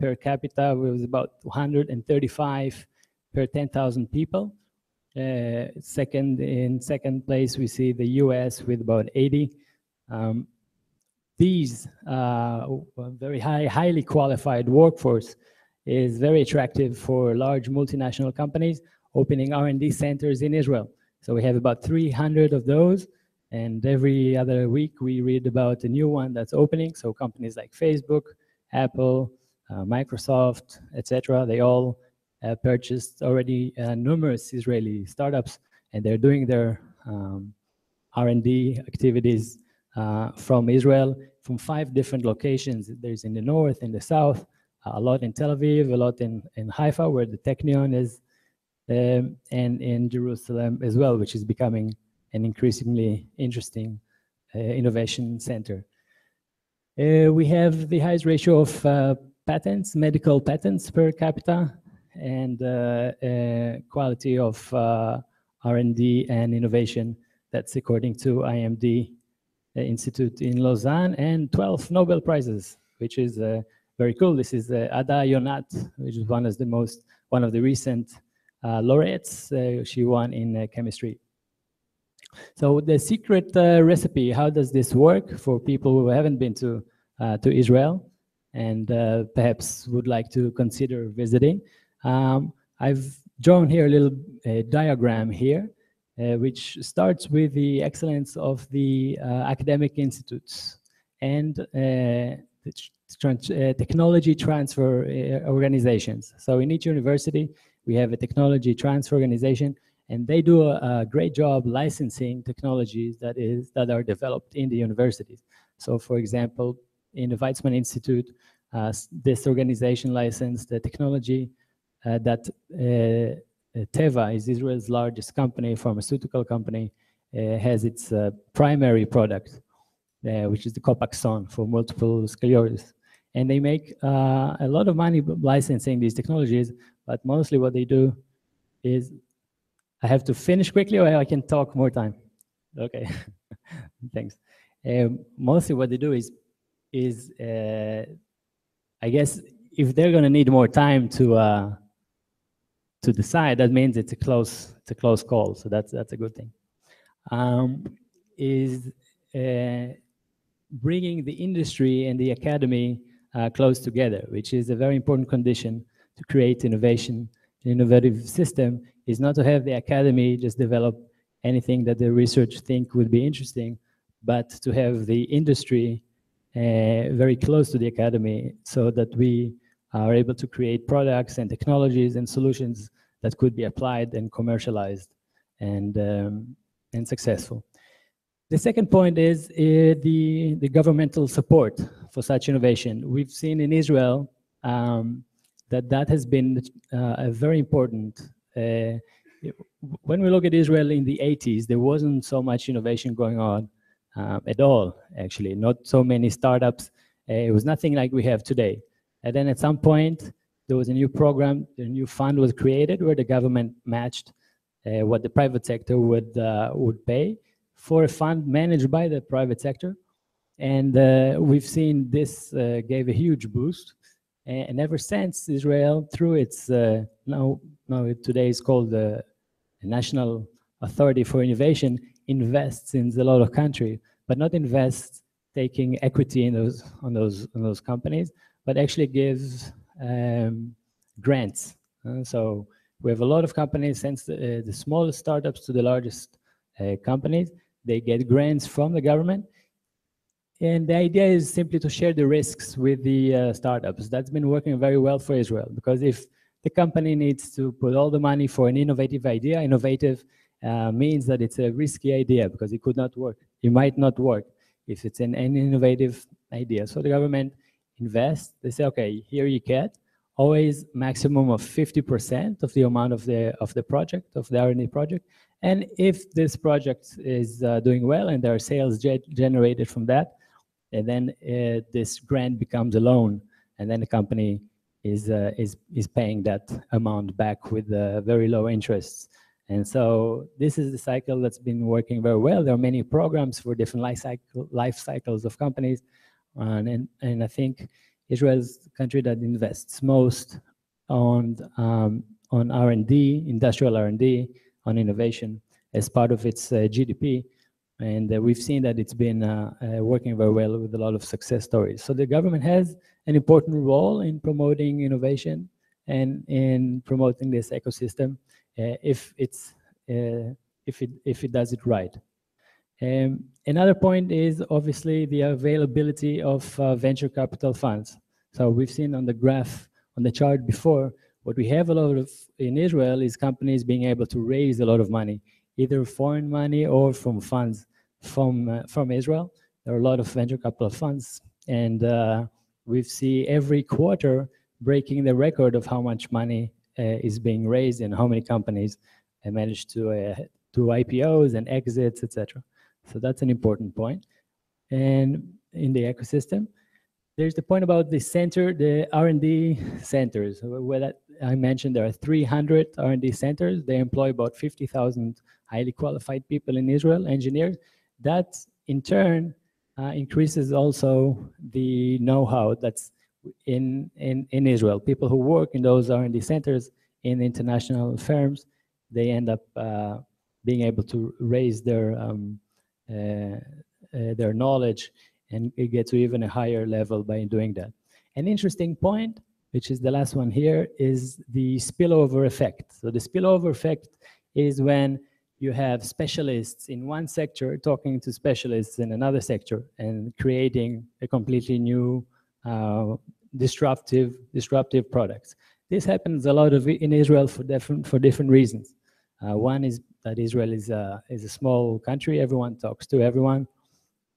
per capita, with about 135 per 10,000 people. In second place, we see the US with about 80. These very highly qualified workforce is very attractive for large multinational companies opening R&D centers in Israel. So we have about 300 of those, and every other week we read about a new one that's opening. So companies like Facebook, Apple, Microsoft, etc., they all purchased already numerous Israeli startups, and they're doing their R&D activities from Israel, from 5 different locations. There's in the north, in the south, a lot in Tel Aviv, a lot in Haifa, where the Technion is, and in Jerusalem as well, which is becoming an increasingly interesting innovation center. We have the highest ratio of patents, medical patents per capita, and quality of R&D and innovation. That's according to IMD Institute in Lausanne, and 12 Nobel Prizes, which is very cool. This is Ada Yonat, which is one of the recent laureates. She won in chemistry. So the secret recipe, how does this work for people who haven't been to Israel and perhaps would like to consider visiting? I've drawn here a little diagram here, which starts with the excellence of the academic institutes and technology transfer organizations. So in each university, we have a technology transfer organization, and they do a great job licensing technologies that are developed in the universities. So for example, in the Weizmann Institute, this organization licensed the technology that Teva is Israel's largest company, pharmaceutical company, has its primary product, which is the Copaxone for multiple sclerosis. And they make a lot of money licensing these technologies, but mostly what they do is, I have to finish quickly or I can talk more time? Okay, thanks. Mostly what they do is I guess if they're gonna need more time to decide, that means it's a close call. So that's a good thing. Is bringing the industry and the academy close together, which is a very important condition to create innovation, an innovative system, is not to have the academy just develop anything that the research think would be interesting, but to have the industry very close to the academy so that we are able to create products and technologies and solutions that could be applied and commercialized and successful. The second point is the governmental support for such innovation. We've seen in Israel that has been a very important. When we look at Israel in the 80s, there wasn't so much innovation going on at all, actually. Not so many startups. It was nothing like we have today. And then at some point, there was a new program, a new fund was created where the government matched what the private sector would pay for a fund managed by the private sector. And we've seen this gave a huge boost. And ever since, Israel, through its, now today is called the National Authority for Innovation, invests in a lot of countries, but not invests taking equity in those companies, but actually gives grants. So we have a lot of companies, since the smallest startups to the largest companies, they get grants from the government. And the idea is simply to share the risks with the startups. That's been working very well for Israel, because if the company needs to put all the money for an innovative idea, innovative means that it's a risky idea because it could not work. It might not work if it's an innovative idea. So the government invests. They say, okay, here you get always maximum of 50% of the amount of the project, of the R&D project. And if this project is doing well and there are sales generated from that, and then this grant becomes a loan, and then the company is paying that amount back with very low interests. And so this is the cycle that's been working very well. There are many programs for different life cycles of companies, and I think Israel is the country that invests most on R&D, industrial R&D, on innovation as part of its GDP. And we've seen that it's been working very well with a lot of success stories. So the government has an important role in promoting innovation and in promoting this ecosystem if it does it right. Another point is obviously the availability of venture capital funds. So we've seen on the graph, on the chart before, what we have a lot of in Israel is companies being able to raise a lot of money, either foreign money or from funds from Israel. There are a lot of venture capital funds, and we see every quarter breaking the record of how much money is being raised and how many companies manage to IPOs and exits, etc. So that's an important point. And in the ecosystem, there's the point about the center, the R&D centers. Where I mentioned there are 300 R&D centers. They employ about 50,000 highly qualified people in Israel, engineers. That in turn increases also the know-how that's in Israel. People who work in those R&D centers in international firms, they end up being able to raise their knowledge and get to even a higher level by doing that. An interesting point, which is the last one here, is the spillover effect. So the spillover effect is when you have specialists in one sector talking to specialists in another sector and creating a completely new disruptive products. This happens a lot in Israel for different reasons. One is that Israel is a small country. Everyone talks to everyone.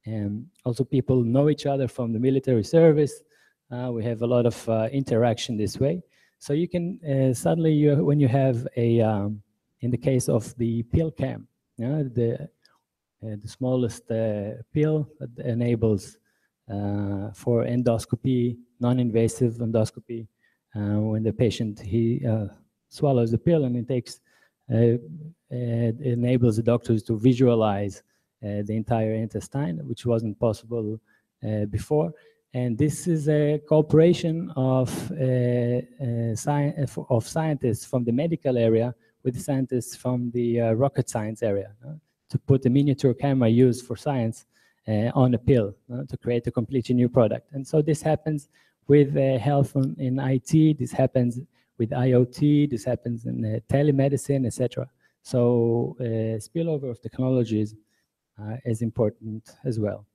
And also people know each other from the military service. We have a lot of interaction this way. So you can suddenly, when you have in the case of the pill cam, the smallest pill that enables for endoscopy, non-invasive endoscopy, when the patient, he swallows the pill and it takes, it enables the doctors to visualize the entire intestine, which wasn't possible before. And this is a cooperation of scientists from the medical area with scientists from the rocket science area to put a miniature camera used for science on a pill to create a completely new product. And so this happens with health in IT. This happens with IoT, this happens in telemedicine, etc. So spillover of technologies is important as well.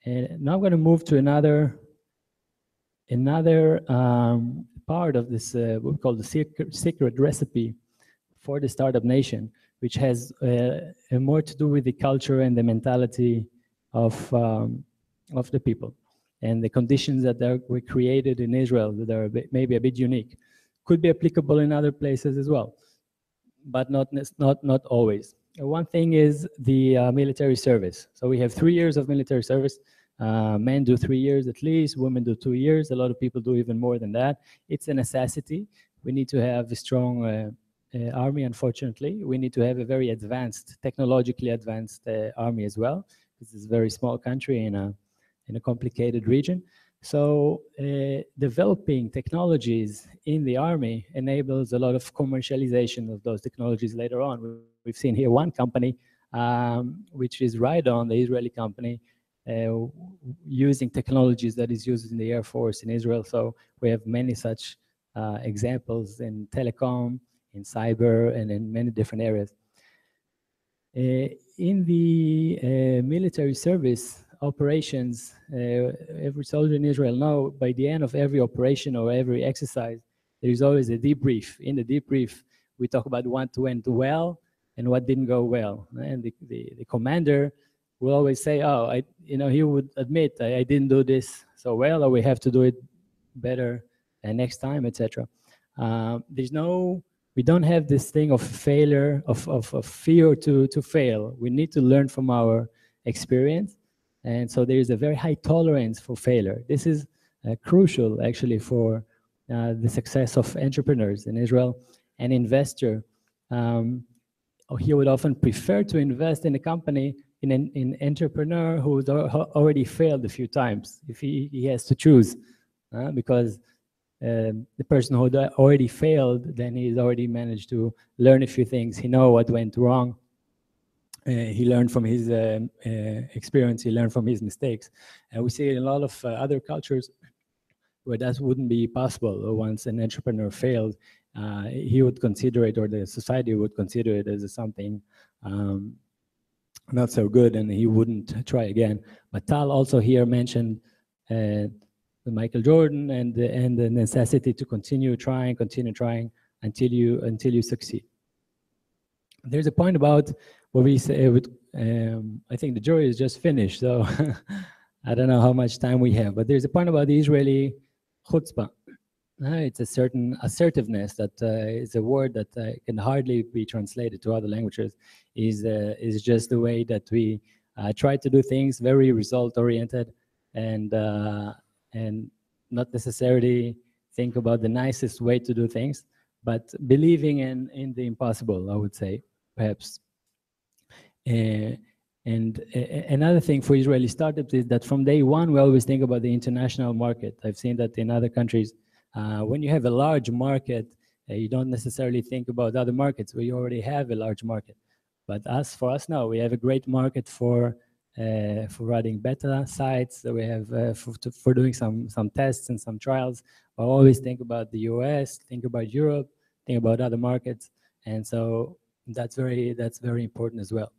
And now I'm going to move to another part of this, what we call the secret recipe for the startup nation, which has more to do with the culture and the mentality of the people and the conditions that were created in Israel that are maybe a bit unique. Could be applicable in other places as well, but not always. One thing is the military service. So we have 3 years of military service. Men do 3 years at least, women do 2 years. A lot of people do even more than that. It's a necessity. We need to have a strong army, unfortunately. We need to have a very advanced, technologically advanced army as well. This is a very small country in a complicated region. So developing technologies in the army enables a lot of commercialization of those technologies later on. We've seen here one company, which is Ride-On, the Israeli company, using technologies that is used in the Air Force in Israel. So we have many such examples in telecom, in cyber, and in many different areas. In the military service operations, every soldier in Israel know by the end of every operation or every exercise, there is always a debrief. In the debrief, we talk about what went well and what didn't go well. And the commander will always say, oh, he would admit, I didn't do this so well, or we have to do it better next time, etc. We don't have this thing of failure, of fear to fail. We need to learn from our experience. And so there is a very high tolerance for failure. This is crucial, actually, for the success of entrepreneurs in Israel. An investor, he would often prefer to invest in a company, in an entrepreneur who's already failed a few times, if he has to choose, because the person who already failed, then he's already managed to learn a few things. He knows what went wrong. He learned from his experience. He learned from his mistakes. And we see in a lot of other cultures where that wouldn't be possible. Once an entrepreneur failed, he would consider it, or the society would consider it as something not so good, and he wouldn't try again. But Tal also here mentioned Michael Jordan and the necessity to continue trying until you succeed. There's a point about what we say. I think the jury is just finished, so I don't know how much time we have. But there's a point about the Israeli chutzpah. It's a certain assertiveness that is a word that can hardly be translated to other languages. Is just the way that we try to do things, very result-oriented, and not necessarily think about the nicest way to do things, but believing in the impossible, I would say, perhaps. And another thing for Israeli startups is that from day one, we always think about the international market. I've seen that in other countries. When you have a large market, you don't necessarily think about other markets where you already have a large market. But for us now, we have a great market for running beta sites. So we have for doing some tests and some trials. I always think about the US, think about Europe, think about other markets, and so that's very important as well.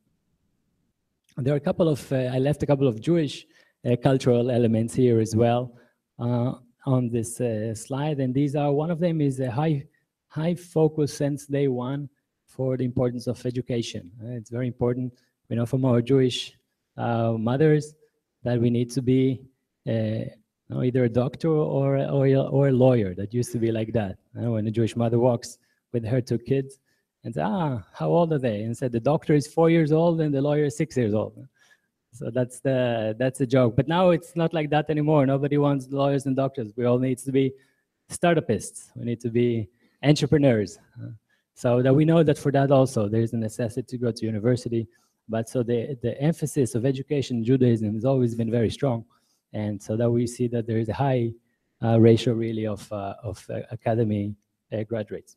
There are a couple of I left a couple of Jewish cultural elements here as well on this slide, and these are, one of them is a high focus since day one for the importance of education. It's very important, from our Jewish mothers, that we need to be either a doctor or a lawyer. That used to be like that. When a Jewish mother walks with her 2 kids and says, how old are they? And said, the doctor is 4 years old and the lawyer is 6 years old. So that's a joke. But now it's not like that anymore. Nobody wants lawyers and doctors. We all need to be startupists. We need to be entrepreneurs. So that we know that for that also, there's a necessity to go to university. But so the emphasis of education in Judaism has always been very strong. And so that we see that there is a high ratio really of academy graduates.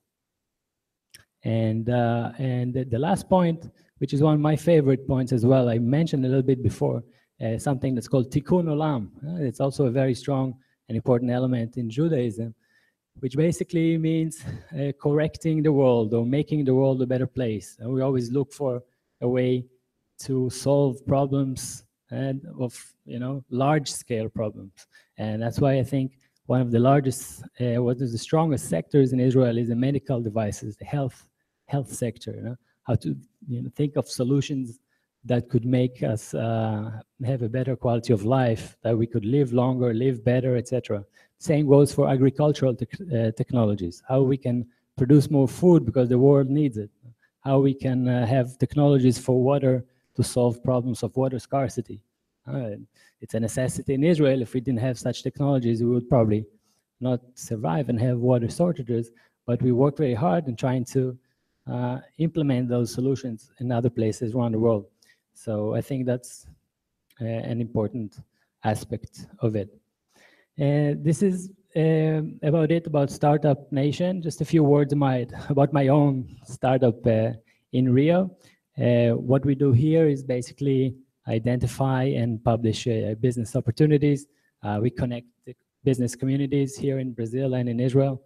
And the last point, which is one of my favorite points as well, I mentioned a little bit before, something that's called tikkun olam. It's also a very strong and important element in Judaism, which basically means correcting the world or making the world a better place. And we always look for a way to solve problems and of large-scale problems. And that's why I think one of the largest, one of the strongest sectors in Israel is the medical devices, the health sector. How to think of solutions that could make us have a better quality of life, that we could live longer, live better, etc. Same goes for agricultural technologies, how we can produce more food because the world needs it, how we can have technologies for water to solve problems of water scarcity. It's a necessity in Israel. If we didn't have such technologies, we would probably not survive and have water shortages, but we work very hard in trying to implement those solutions in other places around the world. So I think that's an important aspect of it. This is about it, about Startup Nation. Just a few words about my own startup in Rio. What we do here is basically identify and publish business opportunities. We connect the business communities here in Brazil and in Israel,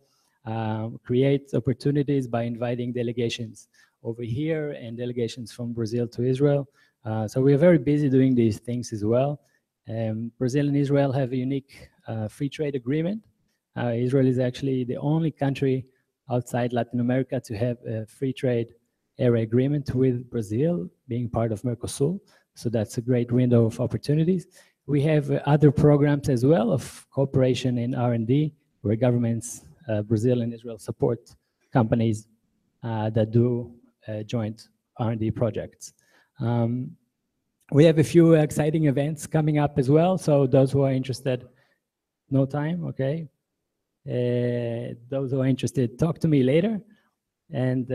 create opportunities by inviting delegations over here and delegations from Brazil to Israel. So we are very busy doing these things as well. Brazil and Israel have a unique free trade agreement. Israel is actually the only country outside Latin America to have a free trade area agreement with Brazil, being part of Mercosur. So that's a great window of opportunities. We have other programs as well of cooperation in R&D, where governments, Brazil and Israel, support companies that do joint R&D projects. We have a few exciting events coming up as well. So those who are interested, no time, okay? Those who are interested, talk to me later. And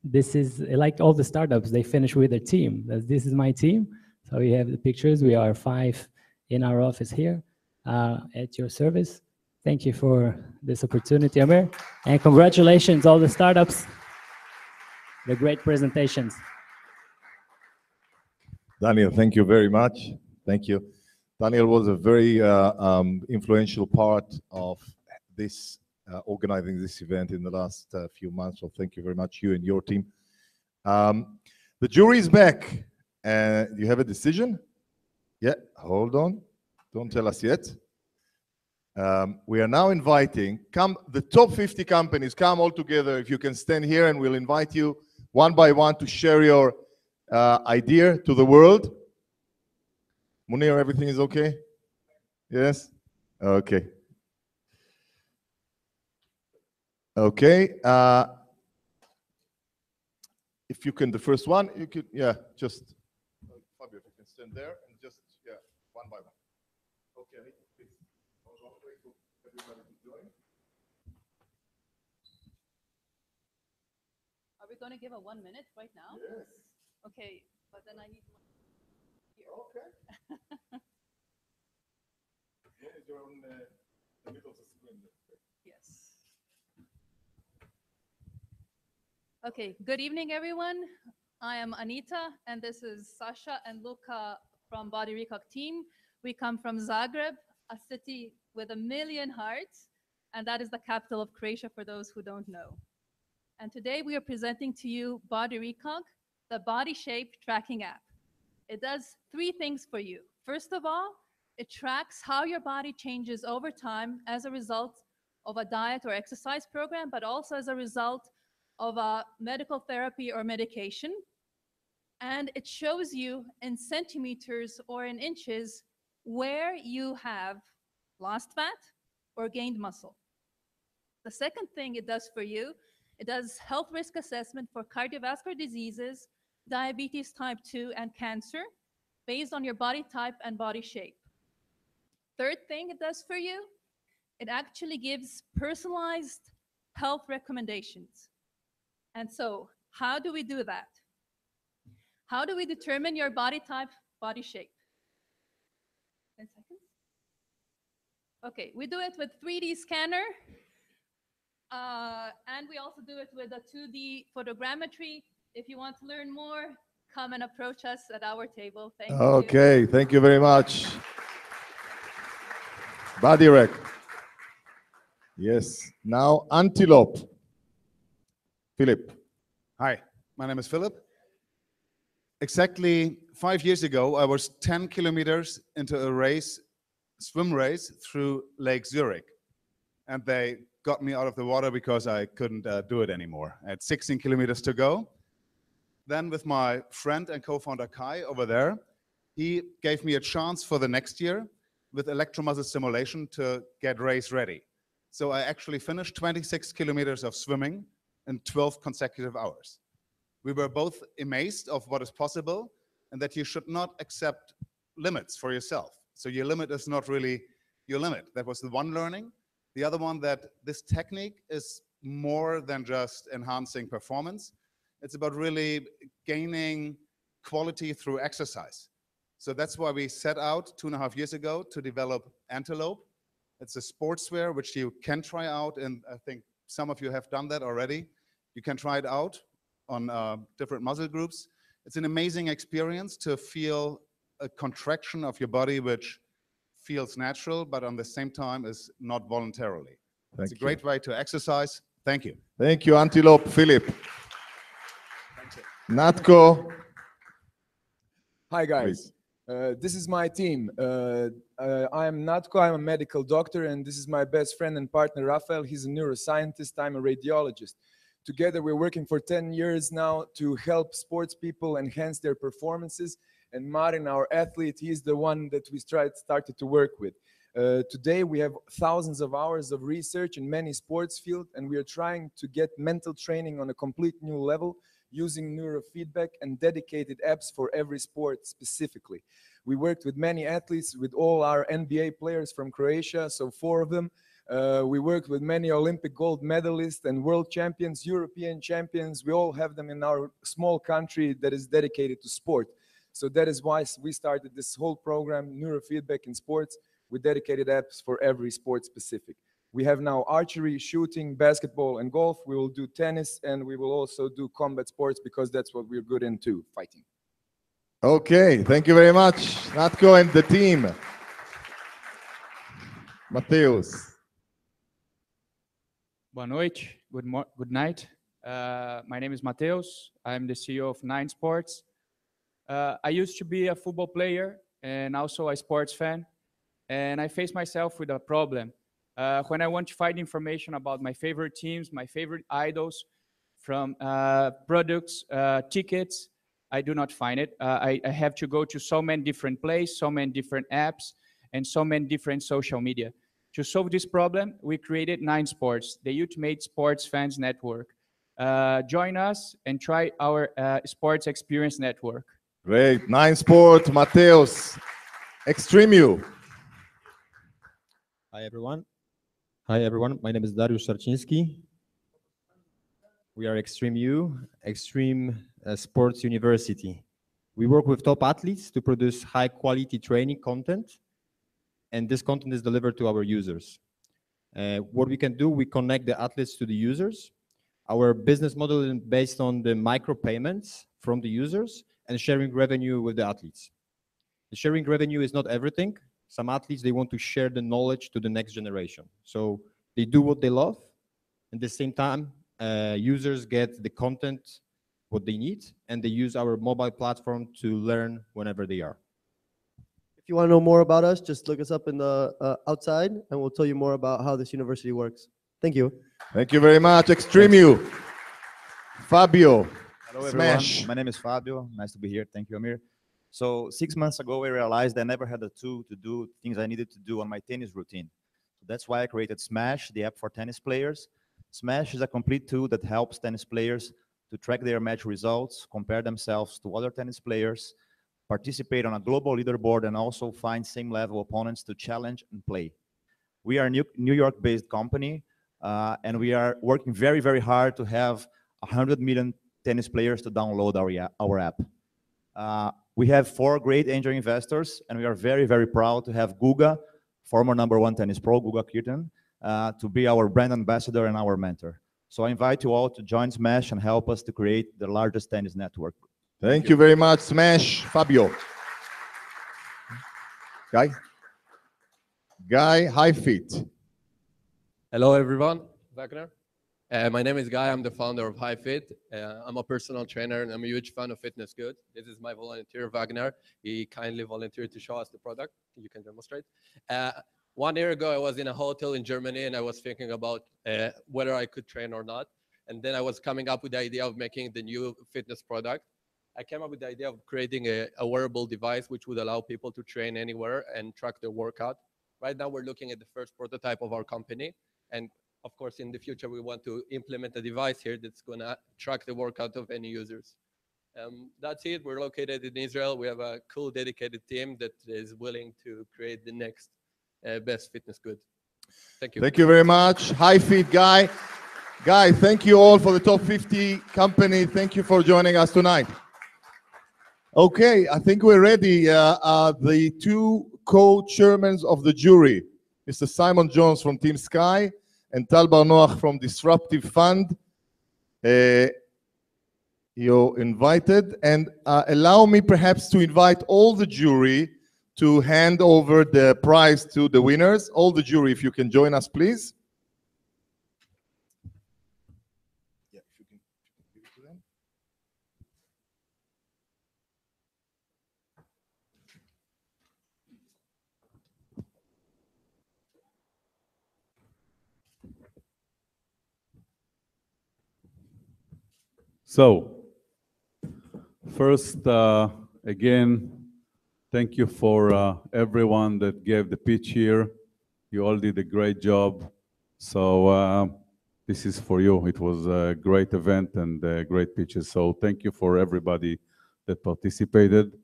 this is like all the startups, they finish with their team. This is my team. So we have the pictures. We are 5 in our office here at your service. Thank you for this opportunity, Amir. And congratulations, all the startups. The great presentations. Daniel, thank you very much. Thank you. Daniel was a very influential part of this organizing this event in the last few months. So thank you very much, you and your team. The jury is back. You have a decision? Yeah, hold on. Don't tell us yet. We are now inviting, the top 50 companies, come all together. If you can stand here, and we'll invite you one by one to share your idea to the world. Munir, everything is okay? Yes? Okay. Okay. If you can, the first one, you could, yeah, just, Fabio, if you can stand there and just, yeah, one by one. Okay, please. Everybody to join. Are we going to give a 1 minute right now? Yes. Okay, but then I need one here. Okay. You're on the middle of the screen. Yes. Okay, good evening, everyone. I am Anita, and this is Sasha and Luca from Body Recog team. We come from Zagreb, a city with 1 million hearts, and that is the capital of Croatia for those who don't know. And today we are presenting to you Body Recog, the body shape tracking app. It does 3 things for you. First of all, it tracks how your body changes over time as a result of a diet or exercise program, but also as a result of a medical therapy or medication. And it shows you in centimeters or in inches where you have lost fat or gained muscle. The second thing it does for you, it does health risk assessment for cardiovascular diseases, diabetes type 2, and cancer based on your body type and body shape. Third thing it does for you, it actually gives personalized health recommendations. And so, how do we do that? How do we determine your body type, body shape? 10 seconds. Okay, we do it with 3D scanner, and we also do it with a 2D photogrammetry. If you want to learn more, come and approach us at our table. Thank you. Okay, thank you very much. Body Rec. Yes. Now, antelope. Philip. Hi, my name is Philip. Exactly 5 years ago, I was 10 kilometers into a race, swim race through Lake Zurich. And they got me out of the water because I couldn't do it anymore. I had 16 kilometers to go. Then with my friend and co-founder Kai over there, he gave me a chance for the next year with electromuscle stimulation to get race ready. So I actually finished 26 kilometers of swimming in 12 consecutive hours. We were both amazed of what is possible and that you should not accept limits for yourself. So your limit is not really your limit. That was the one learning. The other one, that this technique is more than just enhancing performance. It's about really gaining quality through exercise. So that's why we set out 2.5 years ago to develop Antelope. It's a sportswear which you can try out, and I think some of you have done that already. You can try it out on different muscle groups. It's an amazing experience to feel a contraction of your body which feels natural, but on the same time is not voluntarily. It's a great way to exercise. Thank you. Thank you, Antelope. Philip. Natko. Hi, guys. This is my team. I am Natko. I'm a medical doctor, and this is my best friend and partner, Rafael. He's a neuroscientist. I'm a radiologist. Together, we're working for 10 years now to help sports people enhance their performances. And Marin, our athlete, he's the one that we started to work with. Today, we have thousands of hours of research in many sports fields, and we are trying to get mental training on a complete new level using neurofeedback and dedicated apps for every sport specifically. We worked with many athletes, with all our NBA players from Croatia, so 4 of them. We worked with many Olympic gold medalists and world champions, European champions. We all have them in our small country that is dedicated to sport. So that is why we started this whole program, Neurofeedback in Sports, with dedicated apps for every sport specific. We have now archery, shooting, basketball, and golf. We will do tennis, and we will also do combat sports because that's what we're good into, fighting. Okay, thank you very much, Natko and the team. Mateus. Boa noite. Good night. My name is Mateus. I'm the CEO of 9 Sports. I used to be a football player and also a sports fan, and I face myself with a problem. When I want to find information about my favorite teams, my favorite idols, from products, tickets, I do not find it. I have to go to so many different places, so many different apps, and so many different social media. To solve this problem, we created 9 Sports, the ultimate sports fans network. Join us and try our sports experience network. Great. 9 Sport, Mateus. Extreme U. Hi, everyone. Hi, everyone. My name is Dariusz Sarczynski. We are Extreme U, Extreme Sports University. We work with top athletes to produce high-quality training content, and this content is delivered to our users. What we can do, we connect the athletes to the users. Our business model is based on the micropayments from the users and sharing revenue with the athletes. The sharing revenue is not everything. Some athletes, they want to share the knowledge to the next generation. So they do what they love. At the same time, users get the content, what they need, and they use our mobile platform to learn whenever they are. If you want to know more about us, just look us up in the outside, and we'll tell you more about how this university works. Thank you. Thank you very much, Extreme U. Hello, Fabio. everyone. Smash. My name is Fabio. Nice to be here. Thank you, Amir. So 6 months ago, I realized I never had a tool to do things I needed to do on my tennis routine. So that's why I created Smash, the app for tennis players. Smash is a complete tool that helps tennis players to track their match results, compare themselves to other tennis players, participate on a global leaderboard, and also find same level opponents to challenge and play. We are a New York-based company, and we are working very, very hard to have 100 million tennis players to download our app. We have 4 great angel investors, and we are very, very proud to have Guga, former #1 tennis pro, Guga Kirtan, to be our brand ambassador and our mentor. So I invite you all to join Smash and help us to create the largest tennis network. Thank you very much, Smash. Fabio. Guy? Guy, high feet. Hello, everyone. Wagner. My name is Guy. I'm the founder of HiFit. I'm a personal trainer and I'm a huge fan of Fitness Good. This is my volunteer, Wagner. He kindly volunteered to show us the product. You can demonstrate. 1 year ago, I was in a hotel in Germany and I was thinking about whether I could train or not. And then I was coming up with the idea of making the new fitness product. I came up with the idea of creating a wearable device which would allow people to train anywhere and track their workout. Right now, we're looking at the first prototype of our company. And of course, in the future, we want to implement a device here that's going to track the workout of any users. That's it. We're located in Israel. We have a cool, dedicated team that is willing to create the next best fitness good. Thank you. Thank you very much. HiFit, Guy. Guy, thank you all for the top 50 company. Thank you for joining us tonight. Okay, I think we're ready. The two co-chairmen of the jury, Mr. Simon Jones from Team Sky and Tal Bar-Noach from Disruptive Fund. You're invited, and allow me perhaps to invite all the jury to hand over the prize to the winners. All the jury, if you can join us, please. So, first, again, thank you for everyone that gave the pitch here. You all did a great job. So this is for you. It was a great event and great pitches. So thank you for everybody that participated.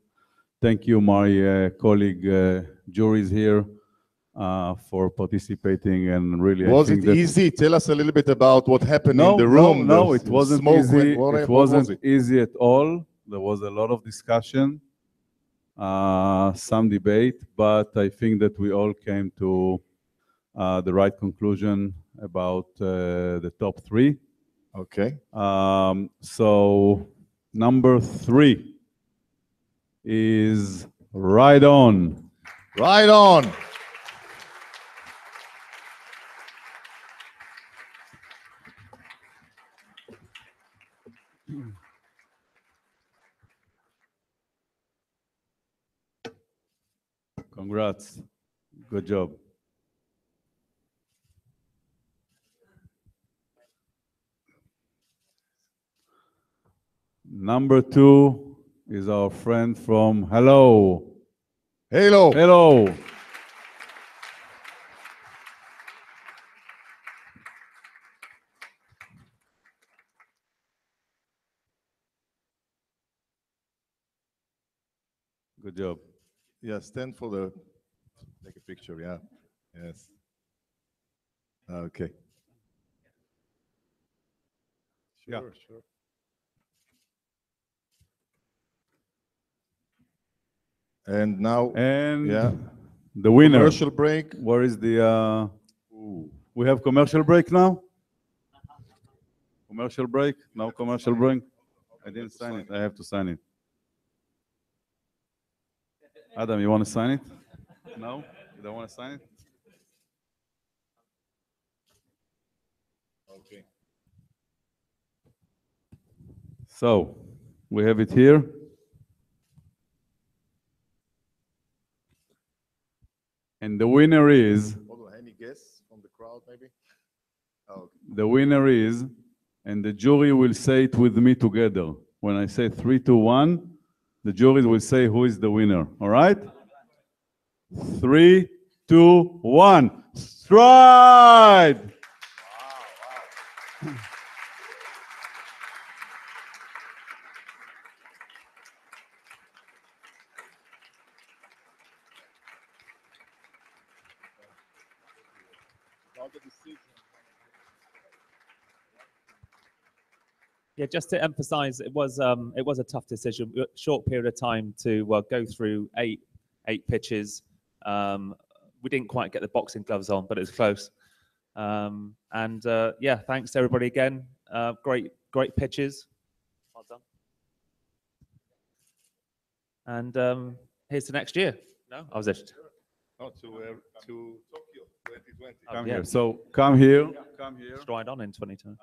Thank you, my colleague juries here for participating, and really. Was it easy? Tell us a little bit about what happened in the room. No, it wasn't easy. It wasn't easy at all. There was a lot of discussion, some debate, but I think that we all came to the right conclusion about the top three. Okay. So number 3 is Ride On. Ride On. Congrats. Good job. Number 2 is our friend from Hello. Hello. Hello. Good job. Yeah, stand for the, take a picture, yeah. Yes. Okay. Yeah. Sure. And now, yeah, the winner. Commercial break. Where is the? We have commercial break now. Commercial break. No commercial break. I didn't sign it. I have to sign it. Adam, you want to sign it? No, you don't want to sign it. Okay. So we have it here. And the winner is. Hold on, any guess from the crowd, maybe? Oh, okay. The winner is, and the jury will say it with me together. When I say 3, 2, 1, the jury will say who is the winner. All right? 3, 2, 1. Stride! Wow. Yeah, just to emphasize, it was a tough decision. Short period of time to go through eight pitches. We didn't quite get the boxing gloves on, but it was close. Yeah, thanks to everybody again. Great pitches. Well done. And here's to next year. No, I was just. No, to Tokyo 2020. Come yeah. here. So come here. Come here. It's right on in 2010.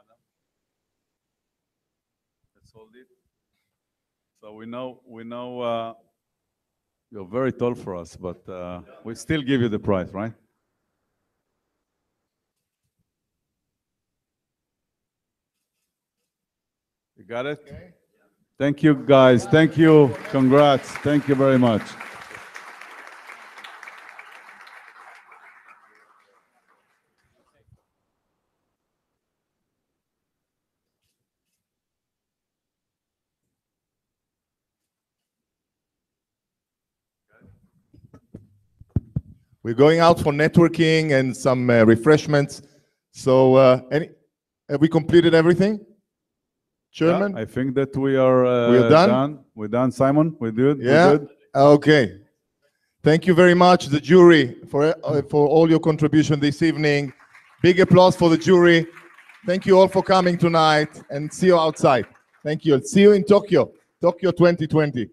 Let's hold it. So we know you're very tall for us, but we still give you the prize, right? You got it? Okay. Thank you, guys. Thank you. Congrats. Thank you very much. We're going out for networking and some refreshments. So, have we completed everything? Chairman? Yeah, I think that we are done? We're done, Simon. We're good. Yeah? We're good. Okay. Thank you very much, the jury, for all your contribution this evening. Big applause for the jury. Thank you all for coming tonight, and see you outside. Thank you. See you in Tokyo, Tokyo 2020.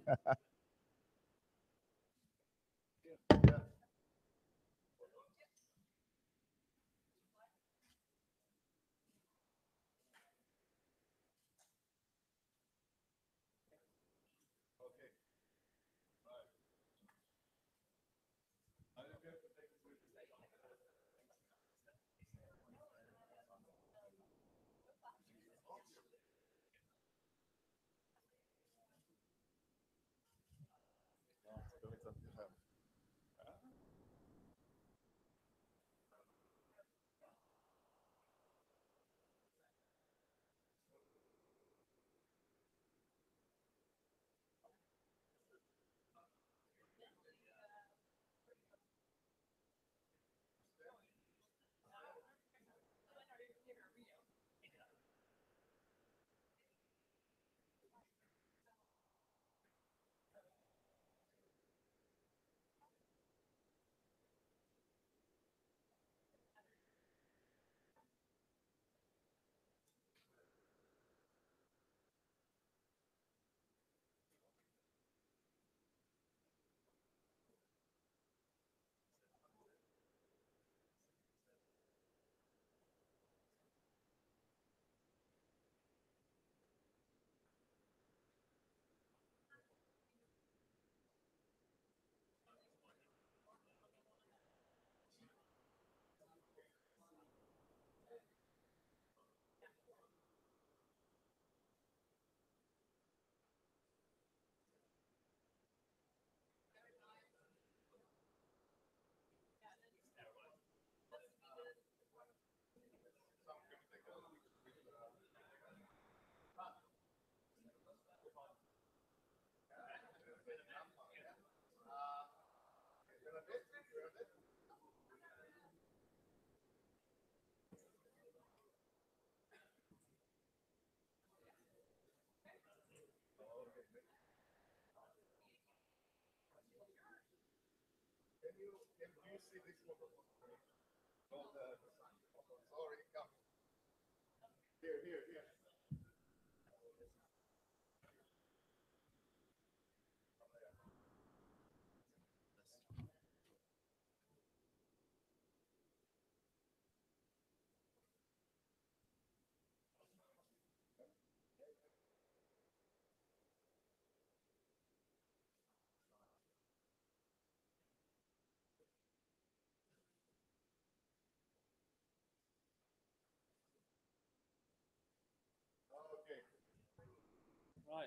Right.